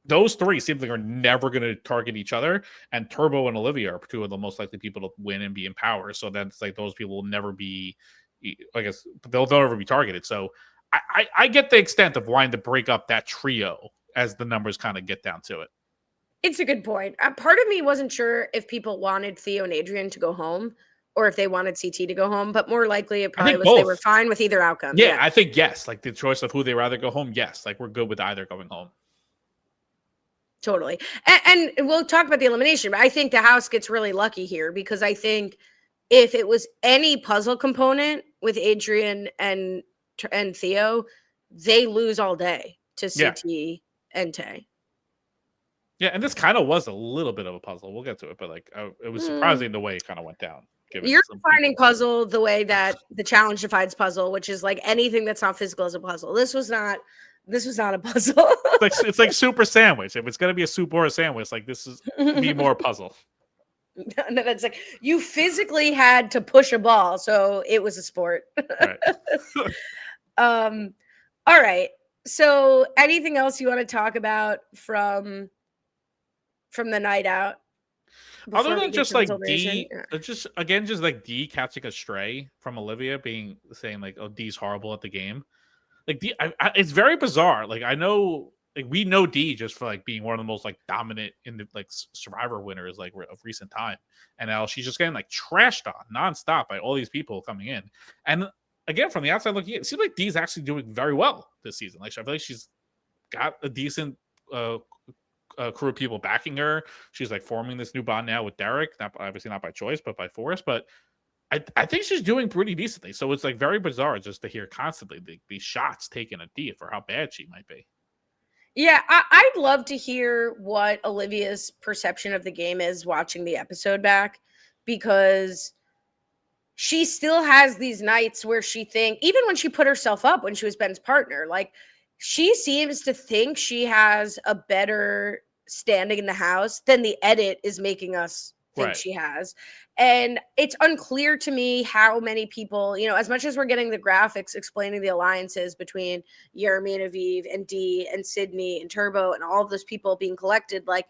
those three seem like are never going to target each other. And Turbo and Olivia are two of the most likely people to win and be in power. So that's like those people will never be, I guess, they'll never be targeted. So I get the extent of wanting to break up that trio as the numbers kind of get down to it. It's a good point. Part of me wasn't sure if people wanted Theo and Adrian to go home or if they wanted CT to go home, but more likely it I probably think was they were both. fine with either outcome. Yeah, I think yes. Like the choice of who they rather go home, yes. Like we're good with either going home. Totally. And we'll talk about the elimination, but I think the house gets really lucky here because I think if it was any puzzle component with Adrian and Theo, they lose all day to CT and Taye. Yeah, and this kind of was a little bit of a puzzle. We'll get to it, but like it was surprising the way it kind of went down. You're defining puzzle the way that the challenge defines puzzle, which is like anything that's not physical is a puzzle. This was not a puzzle. It's like super sandwich. If it's gonna be a soup or a sandwich, like this is be more puzzle. No, that's like you physically had to push a ball, so it was a sport. Right. All right. So anything else you want to talk about from from the night out Other before we than get just to the like deliberation. D, just like D catching a stray from Olivia, saying like, "Oh, D's horrible at the game." Like D, it's very bizarre. Like I know, like we know D just for like being one of the most like dominant in the like Survivor winners like of recent time, and now she's just getting like trashed on nonstop by all these people coming in. And again, from the outside looking in, it seems like D's actually doing very well this season. Like I feel like she's got a decent uh, crew of people backing her. She's like forming this new bond now with Derek, not obviously not by choice, but by force. But I think she's doing pretty decently. So it's like very bizarre just to hear constantly these shots taken at D for how bad she might be. Yeah, I'd love to hear what Olivia's perception of the game is watching the episode back, because she still has these nights where she think, even when she put herself up when she was Ben's partner, like she seems to think she has a better standing in the house than the edit is making us think Right. she has. And it's unclear to me how many people, as much as we're getting the graphics explaining the alliances between Jeremy and Aviv and Dee and Sydney and Turbo and all of those people being collected, like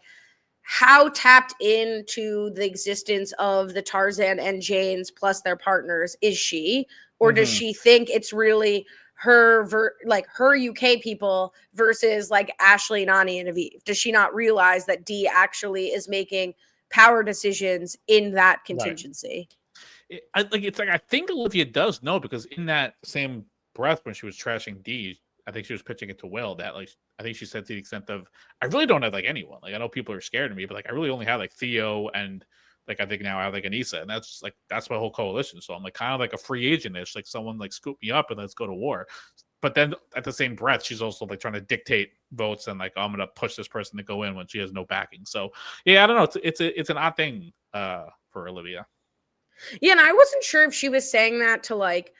how tapped into the existence of the Tarzan and Janes plus their partners is she? Or does she think it's really her her UK people versus like Ashley, Nany, and Aviv? Does she not realize that Dee actually is making power decisions in that Right. contingency? It's like I think Olivia does know, because in that same breath when she was trashing D, I think she was pitching it to Will that like I think she said to the extent of, I really don't have like anyone. Like I know people are scared of me, but like I really only have like Theo and like I think now I have like Aneesa, and that's my whole coalition. So I'm like kind of like a free agent-ish, like someone like scoop me up and let's go to war. But then at the same breath, she's also like trying to dictate votes and like, oh, I'm gonna push this person to go in when she has no backing. So yeah, I don't know. It's an odd thing for Olivia. Yeah, and I wasn't sure if she was saying that to like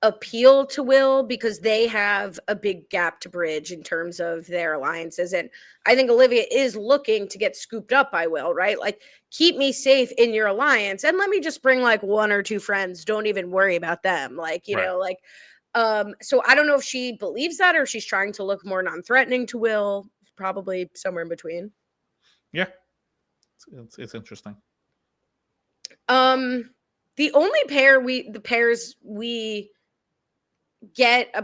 appeal to Will because they have a big gap to bridge in terms of their alliances. And I think Olivia is looking to get scooped up by Will, right? Like, keep me safe in your alliance and let me just bring like one or two friends. Don't even worry about them. Like, Right. So I don't know if she believes that or if she's trying to look more non-threatening to Will, probably somewhere in between. Yeah. It's interesting. The only pairs we get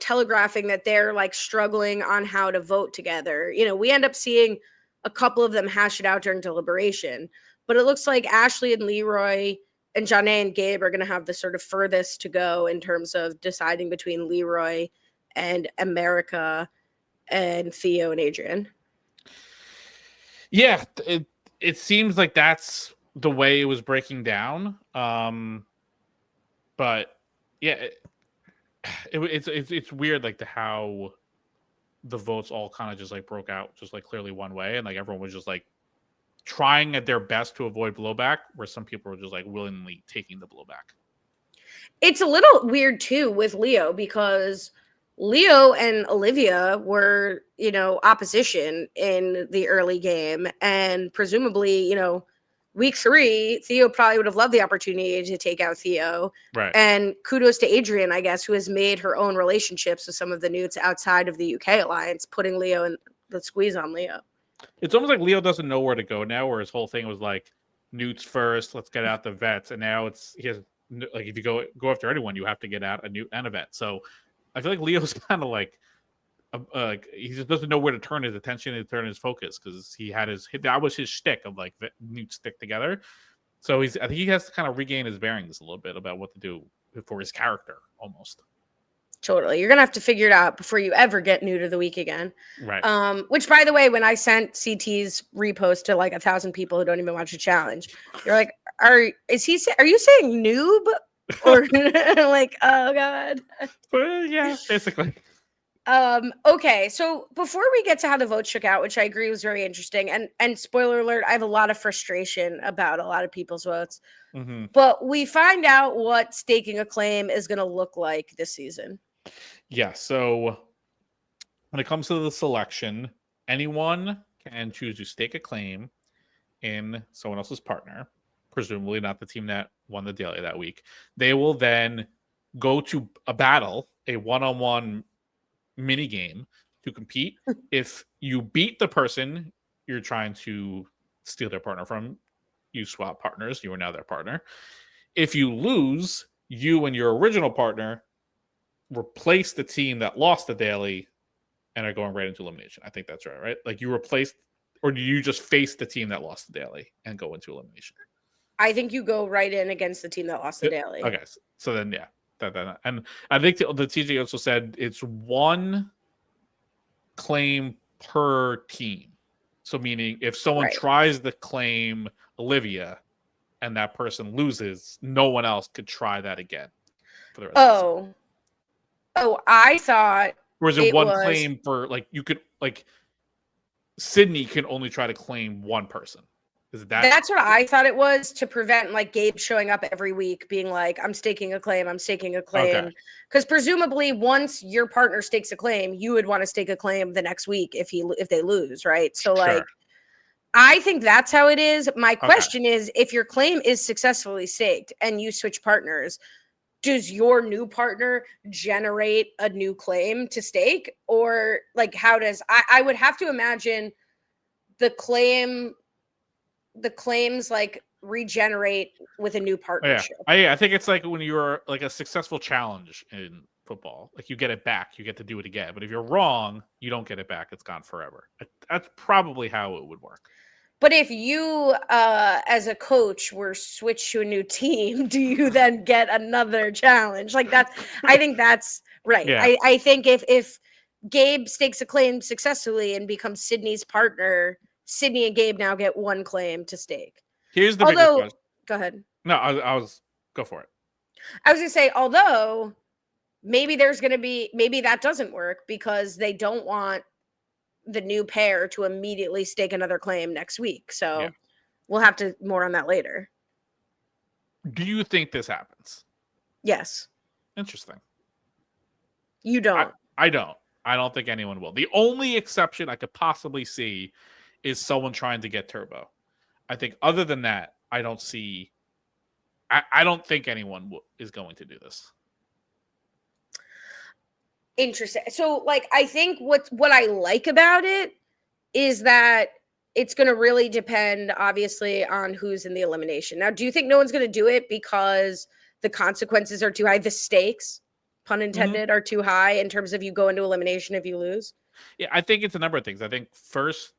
telegraphing that they're like struggling on how to vote together. We end up seeing a couple of them hash it out during deliberation, but it looks like Ashley and Leroy and Jonna and Gabe are going to have the sort of furthest to go in terms of deciding between Leroy and America and Theo and Adrian. Yeah, it seems like that's the way it was breaking down. But yeah, it's weird like how the votes all kind of just like broke out just like clearly one way, and like everyone was just like trying at their best to avoid blowback, where some people were just like willingly taking the blowback. It's a little weird too with Leo because Leo and Olivia were, opposition in the early game. And presumably, week 3, Theo probably would have loved the opportunity to take out Theo. Right. And kudos to Adrian, I guess, who has made her own relationships with some of the newts outside of the UK alliance, putting Leo in the squeeze on Leo. It's almost like Leo doesn't know where to go now, where his whole thing was like newts first, let's get out the vets, and now he has like if you go after anyone, you have to get out a newt and a vet. So I feel like Leo's kind of like he just doesn't know where to turn his attention and turn his focus, because that was his shtick of like newts stick together. So I think he has to kind of regain his bearings a little bit about what to do for his character almost. Totally. You're going to have to figure it out before you ever get new to the week again. Right. Which, by the way, when I sent CT's repost to like 1,000 people who don't even watch the challenge, you're like, are you saying noob? Or like, oh God. Yeah, basically. Okay. So before we get to how the vote shook out, which I agree was very interesting, and spoiler alert, I have a lot of frustration about a lot of people's votes. Mm-hmm. But we find out what staking a claim is going to look like this season. Yeah, so when it comes to the selection, anyone can choose to stake a claim in someone else's partner, presumably not the team that won the daily that week. They will then go to a battle, a one-on-one mini game to compete. If you beat the person you're trying to steal their partner from, you swap partners. You are now their partner. If you lose, you and your original partner replace the team that lost the daily and are going right into elimination. I think that's right? Like you replaced, or do you just face the team that lost the daily and go into elimination? I think you go right in against the team that lost the daily. Okay, so then yeah, and I think the TJ also said it's one claim per team. So meaning if someone tries to claim Olivia and that person loses, no one else could try that again for the rest of the season. Oh, I thought. Or is it one claim for like you could like Sydney can only try to claim one person? Is that That's what I thought it was, to prevent like Gabe showing up every week being like, I'm staking a claim. Okay. Because presumably once your partner stakes a claim, you would want to stake a claim the next week if they lose, right? So like I think that's how it is. My question is, if your claim is successfully staked and you switch partners, does your new partner generate a new claim to stake? Or like how does I would have to imagine the claims like regenerate with a new partnership. Yeah. I think it's like when you're like a successful challenge in football, like you get it back, you get to do it again. But if you're wrong, you don't get it back. It's gone forever. That's probably how it would work. But if you, as a coach, were switched to a new team, do you then get another challenge? Like I think that's right. Yeah. I think if Gabe stakes a claim successfully and becomes Sydney's partner, Sydney and Gabe now get one claim to stake. Here's the bigger question. Go ahead. No, I was go for it. I was gonna say, although maybe that doesn't work because they don't want the new pair to immediately stake another claim next week. So we'll have to more on that later. Do you think this happens? Yes. Interesting. You don't. I don't. I don't think anyone will. The only exception I could possibly see is someone trying to get Turbo. I think other than that, I don't see. I don't think anyone is going to do this. Interesting. So, like, I think what I like about it is that it's going to really depend, obviously, on who's in the elimination. Now, do you think no one's going to do it because the consequences are too high? The stakes, pun intended, are too high in terms of you go into elimination if you lose? Yeah, I think it's a number of things. I think first,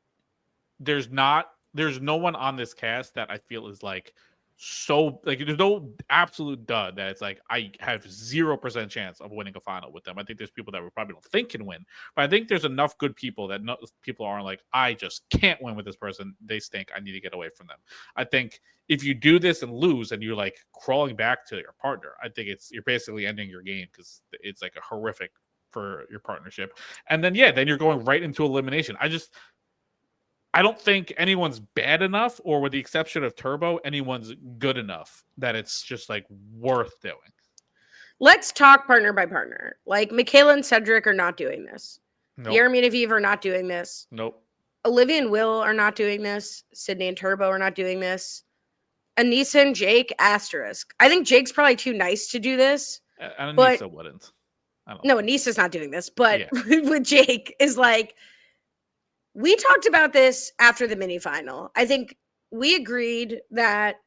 there's no one on this cast that I feel is like so like there's no absolute dud that it's like I have 0% chance of winning a final with them. I think there's people that we probably don't think can win, but I think there's enough good people that people aren't like I just can't win with this person. They stink. I need to get away from them. I think if you do this and lose and you're like crawling back to your partner, I think you're basically ending your game because it's like a horrific for your partnership. And then then you're going right into elimination. I don't think anyone's bad enough, or with the exception of Turbo, anyone's good enough that it's just like worth doing. Let's talk partner by partner. Like Michaela and Cedric are not doing this. Nope. Jeremy and Aviv are not doing this. Nope. Olivia and Will are not doing this. Sydney and Turbo are not doing this. Aneesa and Jake, asterisk. I think Jake's probably too nice to do this. And Aneesa wouldn't. No, Aneesa's not doing this. But with Jake is like, we talked about this after the mini final. I think we agreed that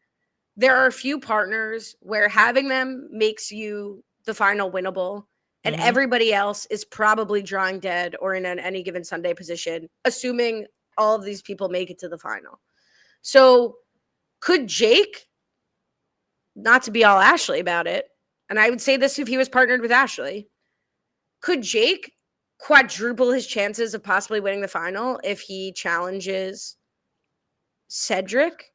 there are a few partners where having them makes you the final winnable, and everybody else is probably drawing dead or in an any given Sunday position, assuming all of these people make it to the final. So could Jake, not to be all Ashley about it, and I would say this if he was partnered with Ashley, could Jake quadruple his chances of possibly winning the final if he challenges Cedric?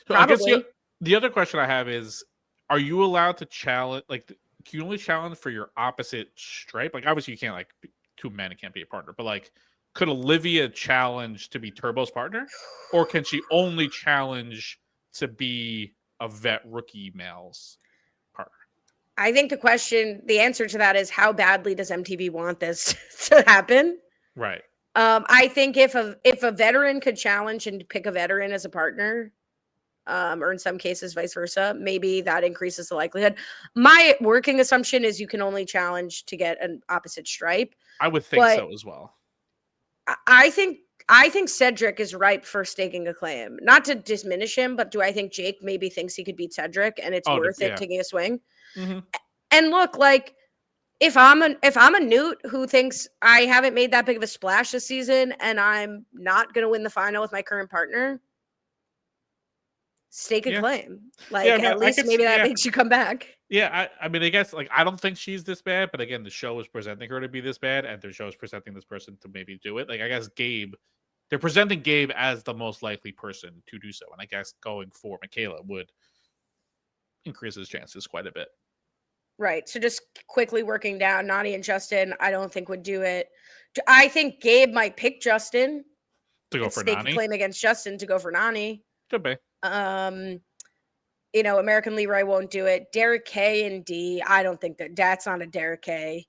So probably. I guess the other question I have is, are you allowed to challenge, like, can you only challenge for your opposite stripe? Like, obviously you can't, like, two men can't be a partner, but, like, could Olivia challenge to be Turbo's partner? Or can she only challenge to be a vet rookie male's partner? I think the answer to that is how badly does MTV want this to happen? Right. I think if a veteran could challenge and pick a veteran as a partner, or in some cases vice versa, maybe that increases the likelihood. My working assumption is you can only challenge to get an opposite stripe. I would think so as well. I think I think Cedric is ripe for staking a claim. Not to diminish him, but do I think Jake maybe thinks he could beat Cedric and it's worth it taking a swing? Mm-hmm. And look, like if I'm a Newt who thinks I haven't made that big of a splash this season and I'm not gonna win the final with my current partner, stake a claim. Like, I mean, at least maybe that makes you come back. Yeah, I mean, I guess like I don't think she's this bad, but again, the show is presenting her to be this bad, and the show is presenting this person to maybe do it. Like, I guess they're presenting Gabe as the most likely person to do so, and I guess going for Michaela would increase his chances quite a bit. Right. So just quickly working down, Nany and Justin, I don't think would do it. I think Gabe might pick Justin to go for stake Nany. A claim against Justin to go for Nany. Could be. American Leroy won't do it. Derek K and D, I don't think that's not a Derek K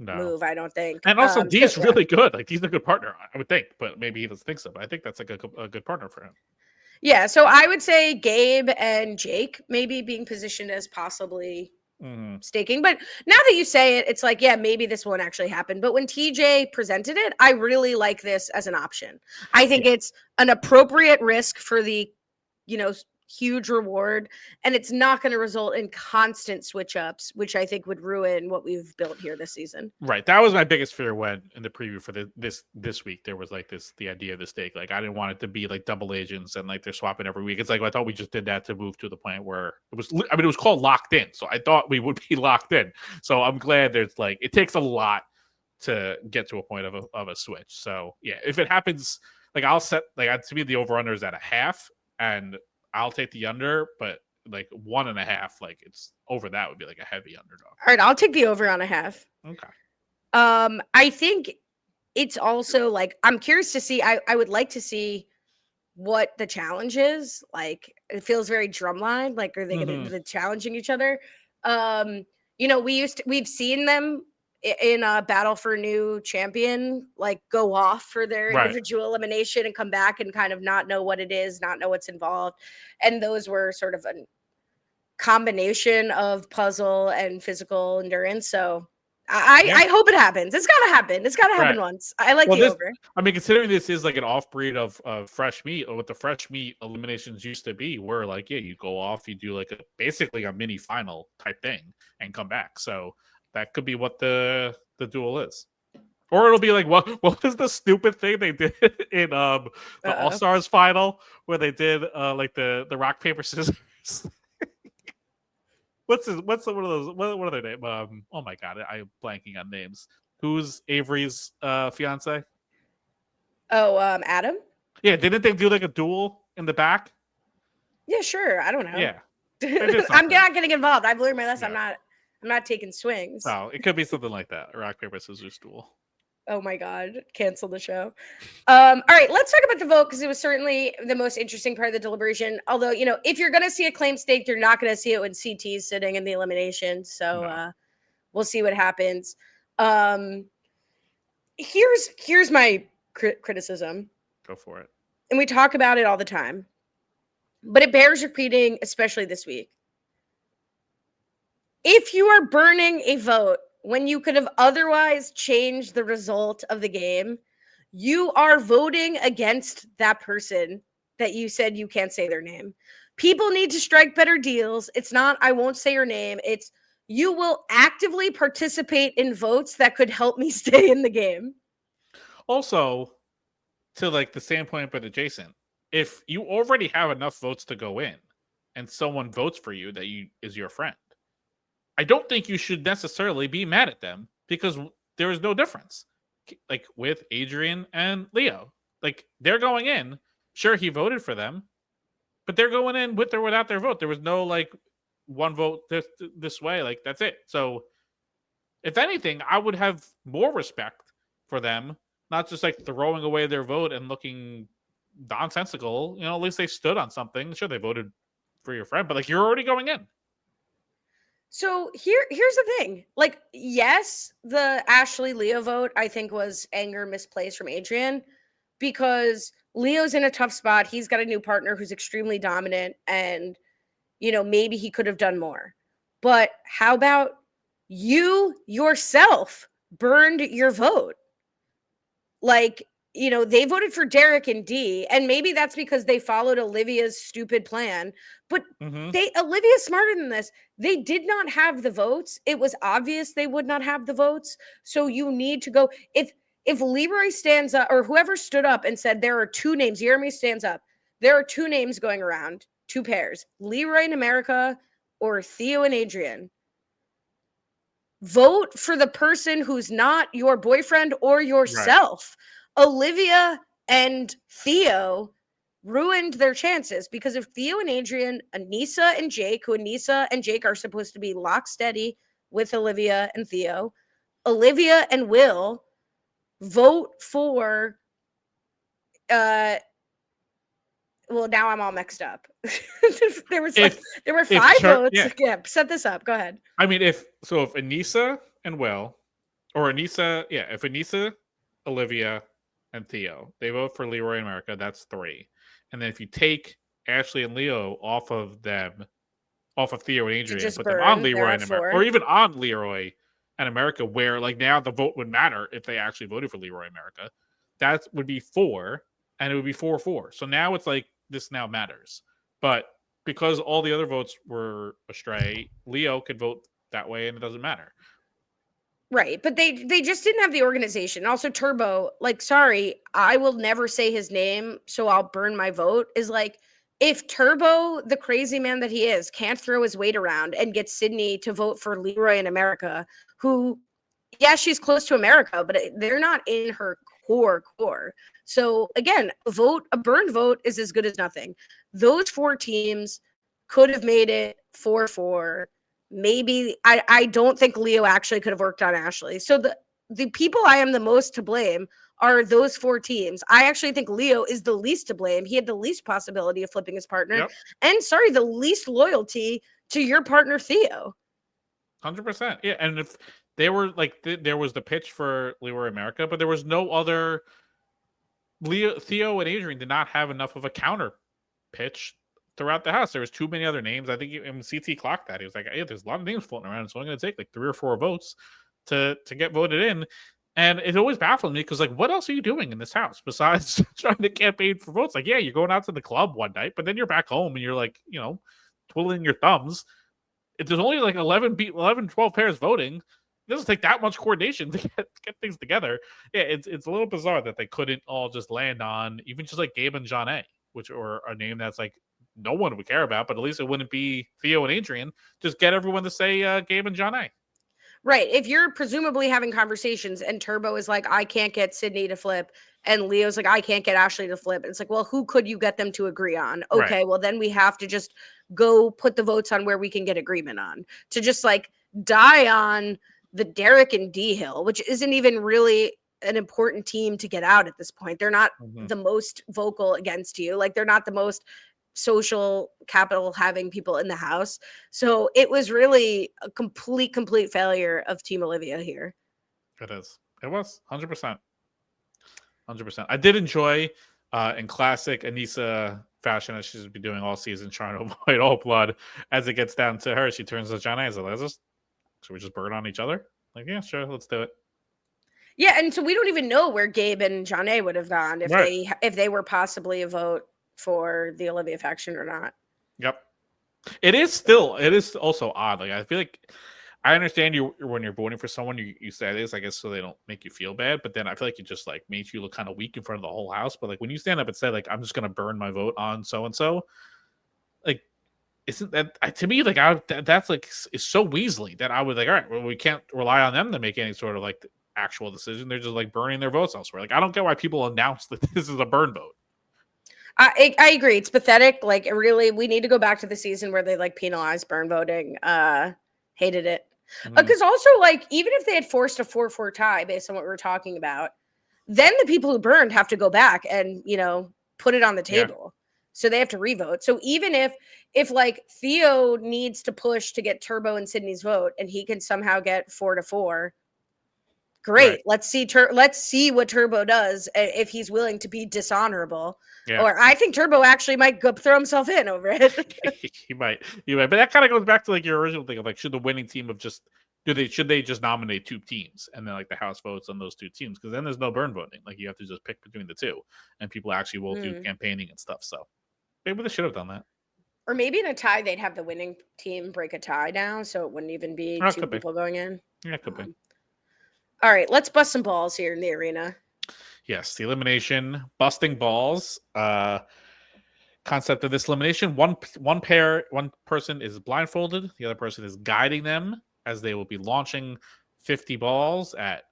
move, I don't think. And also, D's really good. Like, he's a good partner, I would think, but maybe he doesn't think so. But I think that's like a good partner for him. Yeah, so I would say Gabe and Jake maybe being positioned as possibly staking. But now that you say it, it's like, yeah, maybe this won't actually happen. But when TJ presented it, I really like this as an option. I think it's an appropriate risk for the, huge reward, and it's not going to result in constant switch ups, which I think would ruin what we've built here this season. Right. That was my biggest fear when in the preview for this week there was like the idea of the stake. Like, I didn't want it to be like double agents and like they're swapping every week. It's like I thought we just did that to move to the point where it was called locked in. So I thought we would be locked in. So I'm glad there's like it takes a lot to get to a point of a switch. So yeah, if it happens, like I'll set like to me the over under is at a half, and I'll take the under, but like 1.5, like it's over that would be like a heavy underdog. All right, I'll take the over on a half. Okay. I think it's also like I'm curious to see. I would like to see what the challenge is. Like, it feels very drumline. Like, are they going to be challenging each other? We've seen them in a battle for new champion, like go off for their individual elimination and come back and kind of not know what it is, not know what's involved. And those were sort of a combination of puzzle and physical endurance. So I hope it happens. It's got to happen. It's got to happen once. I like the over. I mean, considering this is like an off breed of fresh meat, or what the fresh meat eliminations used to be, where like, yeah, you go off, you do like basically a mini final type thing and come back. So that could be what the duel is. Or it'll be like, what was the stupid thing they did in the All-Stars final where they did like the rock, paper, scissors? What's one of those? What are their names? Oh my god, I'm blanking on names. Who's Avery's fiance? Oh, Adam? Yeah, didn't they do like a duel in the back? Yeah, sure. I don't know. Yeah. I'm not getting involved. I've learned my lesson. Yeah. I'm not taking swings. No, it could be something like that. Rock, paper, scissors duel. Oh my God. Cancel the show. All right, let's talk about the vote, because it was certainly the most interesting part of the deliberation. Although, if you're going to see a claim stake, you're not going to see it when CT's sitting in the elimination. So we'll see what happens. Here's my criticism. Go for it. And we talk about it all the time, but it bears repeating, especially this week. If you are burning a vote when you could have otherwise changed the result of the game, you are voting against that person that you said you can't say their name. People need to strike better deals. It's not, I won't say your name. It's, you will actively participate in votes that could help me stay in the game. Also, to like the standpoint but adjacent, if you already have enough votes to go in and someone votes for you that is your friend, I don't think you should necessarily be mad at them, because there is no difference. Like with Adrian and Leo, like they're going in. Sure, he voted for them, but they're going in with or without their vote. There was no like one vote this way. Like that's it. So if anything, I would have more respect for them, not just like throwing away their vote and looking nonsensical. At least they stood on something. Sure, they voted for your friend, but like you're already going in. So here's the thing. Like, yes, the Ashley Leo vote, I think, was anger misplaced from Adrian, because Leo's in a tough spot. He's got a new partner who's extremely dominant, and, maybe he could have done more. But how about you yourself burned your vote? Like, they voted for Derek and D, and maybe that's because they followed Olivia's stupid plan. But Olivia's smarter than this. They did not have the votes. It was obvious they would not have the votes. So you need to go. If Leroy stands up, or whoever stood up and said there are two names, Jeremy stands up. There are two names going around, two pairs: Leroy and America, or Theo and Adrian. Vote for the person who's not your boyfriend or yourself. Right. Olivia and Theo ruined their chances, because if Theo and Adrian, Aneesa and Jake, who Aneesa and Jake are supposed to be lock steady with Olivia and Theo, Olivia and Will vote for well, now I'm all mixed up. there were 5 votes. Yeah, set this up. Go ahead. I mean, if Aneesa and Will, or if Aneesa, Olivia, and Theo, they vote for Leroy and America, that's 3. And then if you take Ashley and Leo off of Theo and Adrian, put them on Leroy and America, or even on Leroy and America, where like now the vote would matter if they actually voted for Leroy and America, that would be 4, and it would be 4-4. So now it's like, this now matters. But because all the other votes were astray, Leo could vote that way and it doesn't matter. Right. But they just didn't have the organization. Also, Turbo, like, sorry, I will never say his name, so I'll burn my vote, is like, if Turbo, the crazy man that he is, can't throw his weight around and get Sydney to vote for Leroy in America, who, yeah, she's close to America, but they're not in her core. So again, a burned vote is as good as nothing. Those 4 teams could have made it 4-4. Maybe I don't think Leo actually could have worked on Ashley. So the people I am the most to blame are those 4 teams. I actually think Leo is the least to blame. He had the least possibility of flipping his partner. Yep. And the least loyalty to your partner, Theo. 100%. Yeah. And if they were like, there was the pitch for Leroy America, but there was no other. Theo and Adrian did not have enough of a counter pitch throughout the house. There was too many other names. I think CT clocked that. He was like, hey, there's a lot of names floating around, so I'm going to take like 3 or 4 votes to get voted in. And it always baffled me, because like, what else are you doing in this house besides trying to campaign for votes? Like, yeah, you're going out to the club one night, but then you're back home and you're like, twiddling your thumbs. If there's only like 11, 12 pairs voting, it doesn't take that much coordination to get things together. Yeah, it's a little bizarre that they couldn't all just land on even just like Gabe and Jonna, or a name that's like no one would care about, but at least it wouldn't be Theo and Adrian. Just get everyone to say Gabe and Jonna. Right. If you're presumably having conversations and Turbo is like, I can't get Sydney to flip, and Leo's like, I can't get Ashley to flip, it's like, well, who could you get them to agree on? Okay, right. Well, then we have to just go put the votes on where we can get agreement on. To just like die on the Derek and D Hill, which isn't even really an important team to get out at this point. They're not the most vocal against you. Like, they're not the most social capital having people in the house. So it was really a complete failure of Team Olivia here. It is. It was 100%. 100%. I did enjoy in classic Aneesa fashion, as she's been doing all season, trying to avoid all blood. As it gets down to her, she turns to Jonna and says, should we just burn on each other? Like, yeah, sure, let's do it. Yeah, and so we don't even know where Gabe and Jonna would have gone if they were possibly a vote for the Olivia faction or not. Yep. It is also odd. Like, I feel like I understand you when you're voting for someone, you say this, I guess, so they don't make you feel bad. But then I feel like it just like makes you look kind of weak in front of the whole house. But like when you stand up and say like, I'm just gonna burn my vote on so and so, like, isn't that to me like that's like is so Weasley that I would like, all right, well, we can't rely on them to make any sort of like actual decision. They're just like burning their votes elsewhere. Like, I don't get why people announce that this is a burn vote. I agree. It's pathetic. Like, it really, we need to go back to the season where they like penalized burn voting. Hated it. Because also, like, even if they had forced a 4-4 tie based on what we were talking about, then the people who burned have to go back and, put it on the table. Yeah. So they have to revote. So even if like Theo needs to push to get Turbo and Sydney's vote and he can somehow get 4-4, great. Right. Let's see what Turbo does if he's willing to be dishonorable. Yeah. Or I think Turbo actually might go throw himself in over it. He might. But that kind of goes back to like your original thing of like, should the winning team have just should they just nominate 2 teams and then like the House votes on those 2 teams? Because then there's no burn voting. Like you have to just pick between the 2, and people actually will do campaigning and stuff. So maybe they should have done that. Or maybe in a tie, they'd have the winning team break a tie down, so it wouldn't even be 2 people going in. Yeah, it could be. All right, let's bust some balls here in the arena. Yes, the elimination, busting balls. Concept of this elimination: one person is blindfolded, the other person is guiding them as they will be launching 50 balls at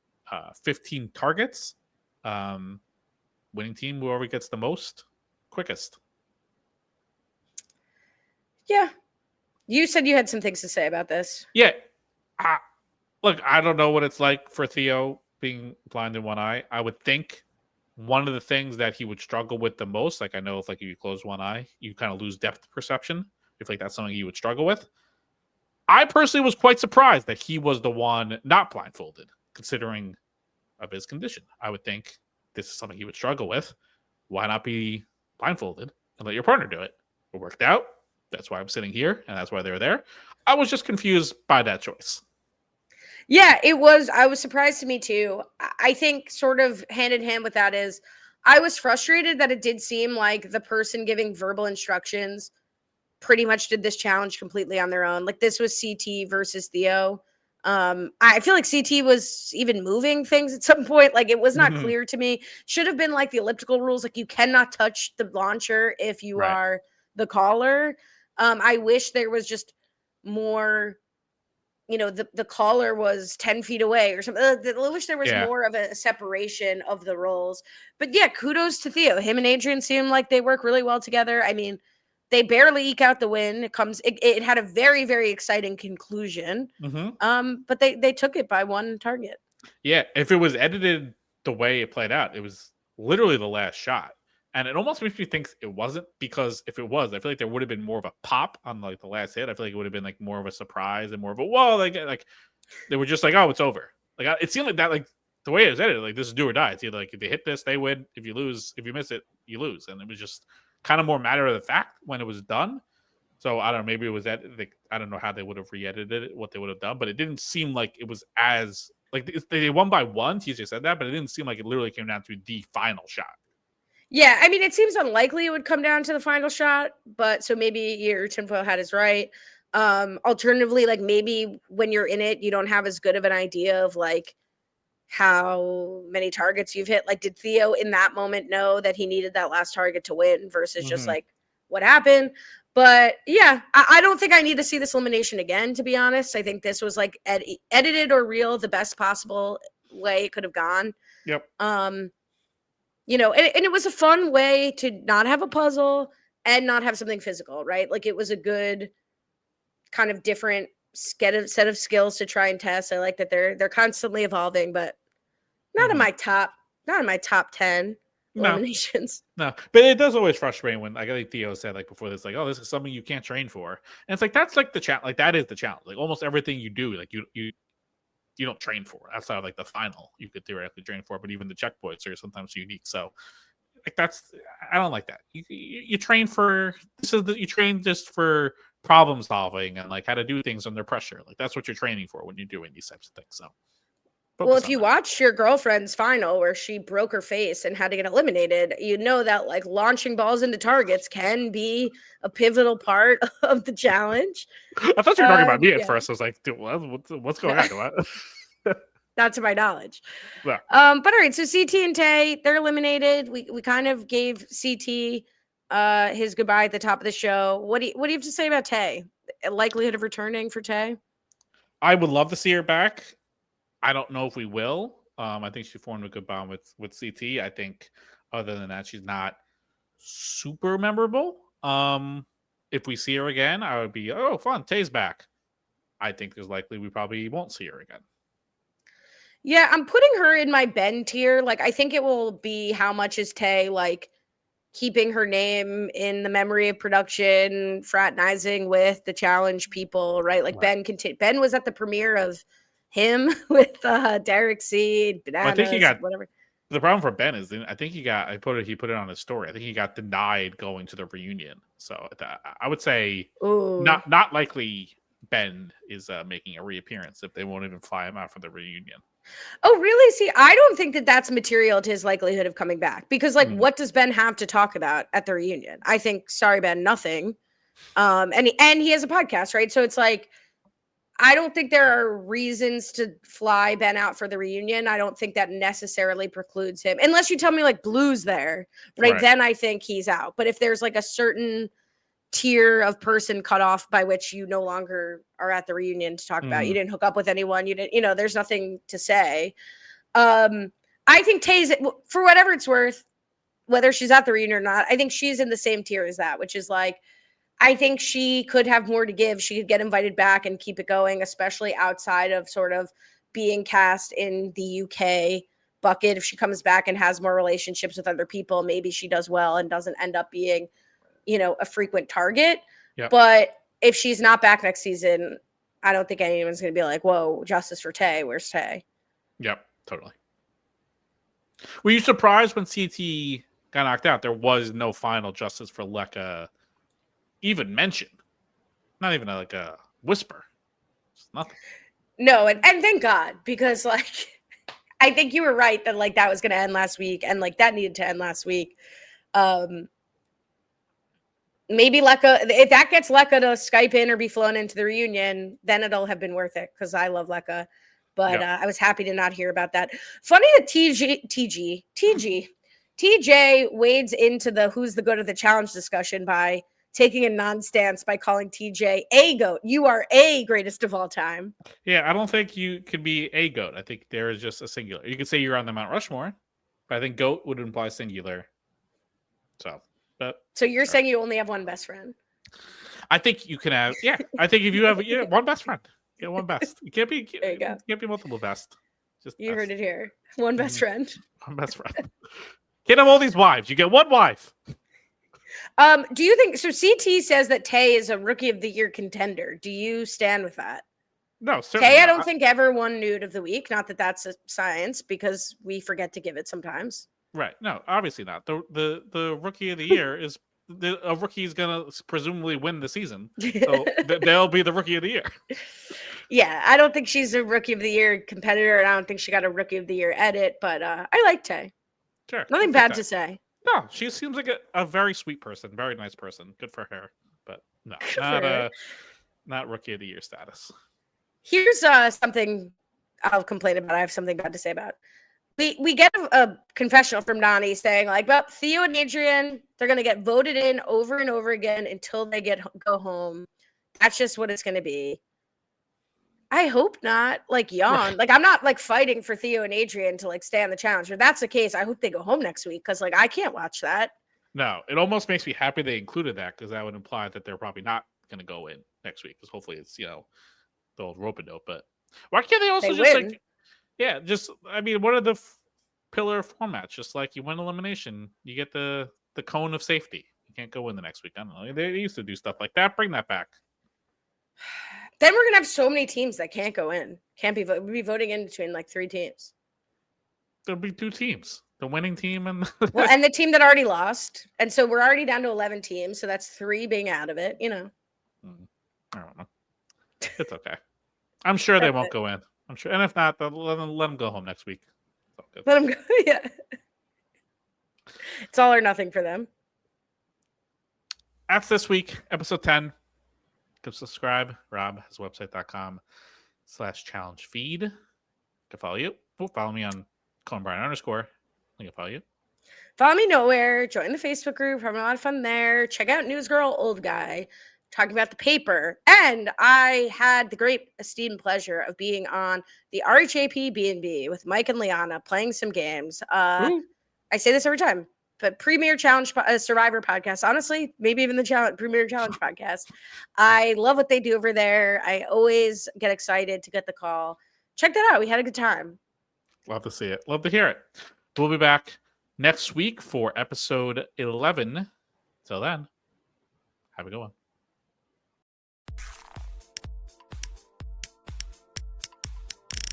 15 targets. Winning team, whoever gets the most quickest. Yeah. You said you had some things to say about this. Yeah. Look, I don't know what it's like for Theo being blind in one eye. I would think one of the things that he would struggle with the most, like I know if like you close one eye, you kind of lose depth perception. If like that's something he would struggle with. I personally was quite surprised that he was the one not blindfolded, considering of his condition. I would think this is something he would struggle with. Why not be blindfolded and let your partner do it? It worked out. That's why I'm sitting here, and that's why they were there. I was just confused by that choice. Yeah, it was. I was surprised to me too. I think sort of hand in hand with that is I was frustrated that it did seem like the person giving verbal instructions pretty much did this challenge completely on their own. Like this was CT versus Theo. I feel like CT was even moving things at some point. Like it was not clear to me. Should have been like the elliptical rules. Like you cannot touch the launcher if you are the caller. I wish there was just more, the caller was 10 feet away or something. I wish there was more of a separation of the roles. But yeah, kudos to Theo. Him and Adrian seem like they work really well together. I mean, they barely eke out the win. It had a very, very exciting conclusion. But they took it by 1 target. Yeah, if it was edited the way it played out, it was literally the last shot. And it almost makes me think it wasn't, because if it was, I feel like there would have been more of a pop on like the last hit. I feel like it would have been like more of a surprise and more of a whoa, like they were just like, oh, it's over. Like it seemed like that, like the way it was edited, like this is do or die. It's either like if they hit this, they win. If you lose, if you miss it, you lose. And it was just kind of more matter of the fact when it was done. So I don't know, maybe it was that I don't know how they would have re-edited it, what they would have done, but it didn't seem like it was as like they won by 1. TJ said that, but it didn't seem like it literally came down to the final shot. Yeah, I mean, it seems unlikely it would come down to the final shot, but so maybe your tinfoil hat is right. Alternatively, like maybe when you're in it, you don't have as good of an idea of like how many targets you've hit. Like, did Theo in that moment know that he needed that last target to win versus just like what happened? But yeah, I don't think I need to see this elimination again, to be honest. I think this was like edited or real the best possible way it could have gone. Yep. And it was a fun way to not have a puzzle and not have something physical, right? Like it was a good kind of different set of skills to try and test. I like that they're constantly evolving, but not in my top 10 eliminations. No, but it does always frustrate me when, like I think Theo said like before this, like, oh, this is something you can't train for. And it's like that's like the challenge, like that is the challenge. Like almost everything you do, like you don't train for outside of like the final. You could theoretically train for, but even the checkpoints are sometimes unique. So like I don't like that. You train for you train just for problem solving and like how to do things under pressure. Like that's what you're training for when you're doing these types of things. So well, if you watched your girlfriend's final where she broke her face and had to get eliminated, you know that like launching balls into targets can be a pivotal part of the challenge. I thought you were talking about me at first. I was like, dude, what's going on? Not to my knowledge. Yeah. But all right, so CT and Taye, they're eliminated. We kind of gave CT his goodbye at the top of the show. What do you have to say about Taye? Likelihood of returning for Taye? I would love to see her back. I don't know if we will. I think she formed a good bond with CT. I think other than that, she's not super memorable. If we see her again, I would be, oh, fun, Taye's back. I think there's likely we probably won't see her again. Yeah, I'm putting her in my Ben tier. Like, I think it will be how much is Taye like keeping her name in the memory of production, fraternizing with the challenge people, right? Like Ben was at the premiere of him with Derek Seed, Bananas, I think he got whatever. The problem for Ben is, I think he put it on his story. I think he got denied going to the reunion. So I would say not likely Ben is making a reappearance if they won't even fly him out for the reunion. Oh, really? See, I don't think that that's material to his likelihood of coming back because, like, what does Ben have to talk about at the reunion? I think, sorry, Ben, nothing. And he has a podcast, right? So it's like, I don't think there are reasons to fly Ben out for the reunion. I don't think that necessarily precludes him, unless you tell me like Blue's there, right? Then I think he's out. But if there's like a certain tier of person cut off by which you no longer are at the reunion to talk about, you didn't hook up with anyone, you didn't, there's nothing to say. I think Taye's, for whatever it's worth, whether she's at the reunion or not, I think she's in the same tier as that, which is like, I think she could have more to give. She could get invited back and keep it going, especially outside of sort of being cast in the UK bucket. If she comes back and has more relationships with other people, maybe she does well and doesn't end up being, a frequent target. Yep. But if she's not back next season, I don't think anyone's going to be like, whoa, justice for Taye. Where's Taye? Yep, totally. Were you surprised when CT got knocked out? There was no final justice for Lecca even mentioned. Not even like a whisper. Just nothing. No, and thank God, because like I think you were right that like that was gonna end last week and like that needed to end last week. Maybe Lecca, if that gets Lecca to Skype in or be flown into the reunion, then it'll have been worth it because I love Lecca. But I was happy to not hear about that. Funny that TJ wades into the who's the goat of the challenge discussion by taking a non-stance by calling TJ a GOAT. You are a greatest of all time. Yeah, I don't think you could be a GOAT. I think there is just a singular. You could say you're on the Mount Rushmore, but I think GOAT would imply singular. So you're saying you only have one best friend? I think you can have. Yeah, I think if you have one best friend, you get one best. You can't be. There you go. Can't be multiple best. Just you best. Heard it here. One best friend. One best friend. Can't have all these wives. You get one wife. Do you think so? CT says that Taye is a Rookie of the Year contender. Do you stand with that? No, certainly Taye, not. I don't think ever won Nude of the Week. Not that that's a science, because we forget to give it sometimes. Right? No, obviously not. The Rookie of the Year is a rookie is gonna presumably win the season, so they'll be the Rookie of the Year. Yeah, I don't think she's a Rookie of the Year competitor, and I don't think she got a Rookie of the Year edit. But I like Taye. Sure, nothing bad to say. No, she seems like a very sweet person, very nice person. Good for her. But no, not Rookie of the Year status. Here's something I'll complain about. I have something bad to say about. We get a confessional from Nany saying like, well, Theo and Adrian, they're gonna get voted in over and over again until they go home. That's just what it's gonna be. I hope not. Like, yawn. Like, I'm not like fighting for Theo and Adrian to like stay on the challenge. If that's the case, I hope they go home next week because like I can't watch that. No, it almost makes me happy they included that because that would imply that they're probably not going to go in next week because hopefully it's the old rope-a-dope. But why can't they also I mean, what are the pillar formats? Just like you win elimination, you get the cone of safety. You can't go in the next week. I don't know. They used to do stuff like that. Bring that back. Then we're gonna have so many teams that can't go in. We'll be voting in between like 3 teams. There'll be 2 teams: the winning team and and the team that already lost. And so we're already down to 11 teams. So that's 3 being out of it. I don't know. It's okay. I'm sure they won't go in. I'm sure, and if not, let them go home next week. Let them go. Yeah, it's all or nothing for them. That's this week, episode 10. Go subscribe. Rob has website.com/challenge feed. To follow you. Follow me on Cohen _ I can follow you. Follow me nowhere. Join the Facebook group. Having a lot of fun there. Check out News Girl Old Guy talking about the paper. And I had the great esteemed pleasure of being on the RHAP B&B with Mike and Liana playing some games. I say this every time. But premier challenge Survivor podcast, honestly, maybe even the premier challenge podcast. I love what they do over there. I always get excited to get the call. Check that out. We had a good time. Love to see it. Love to hear it. We'll be back next week for episode 11. Till then, have a good one.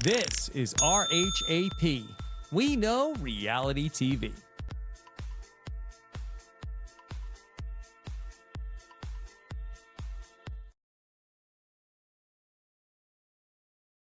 This is RHAP. We know reality TV.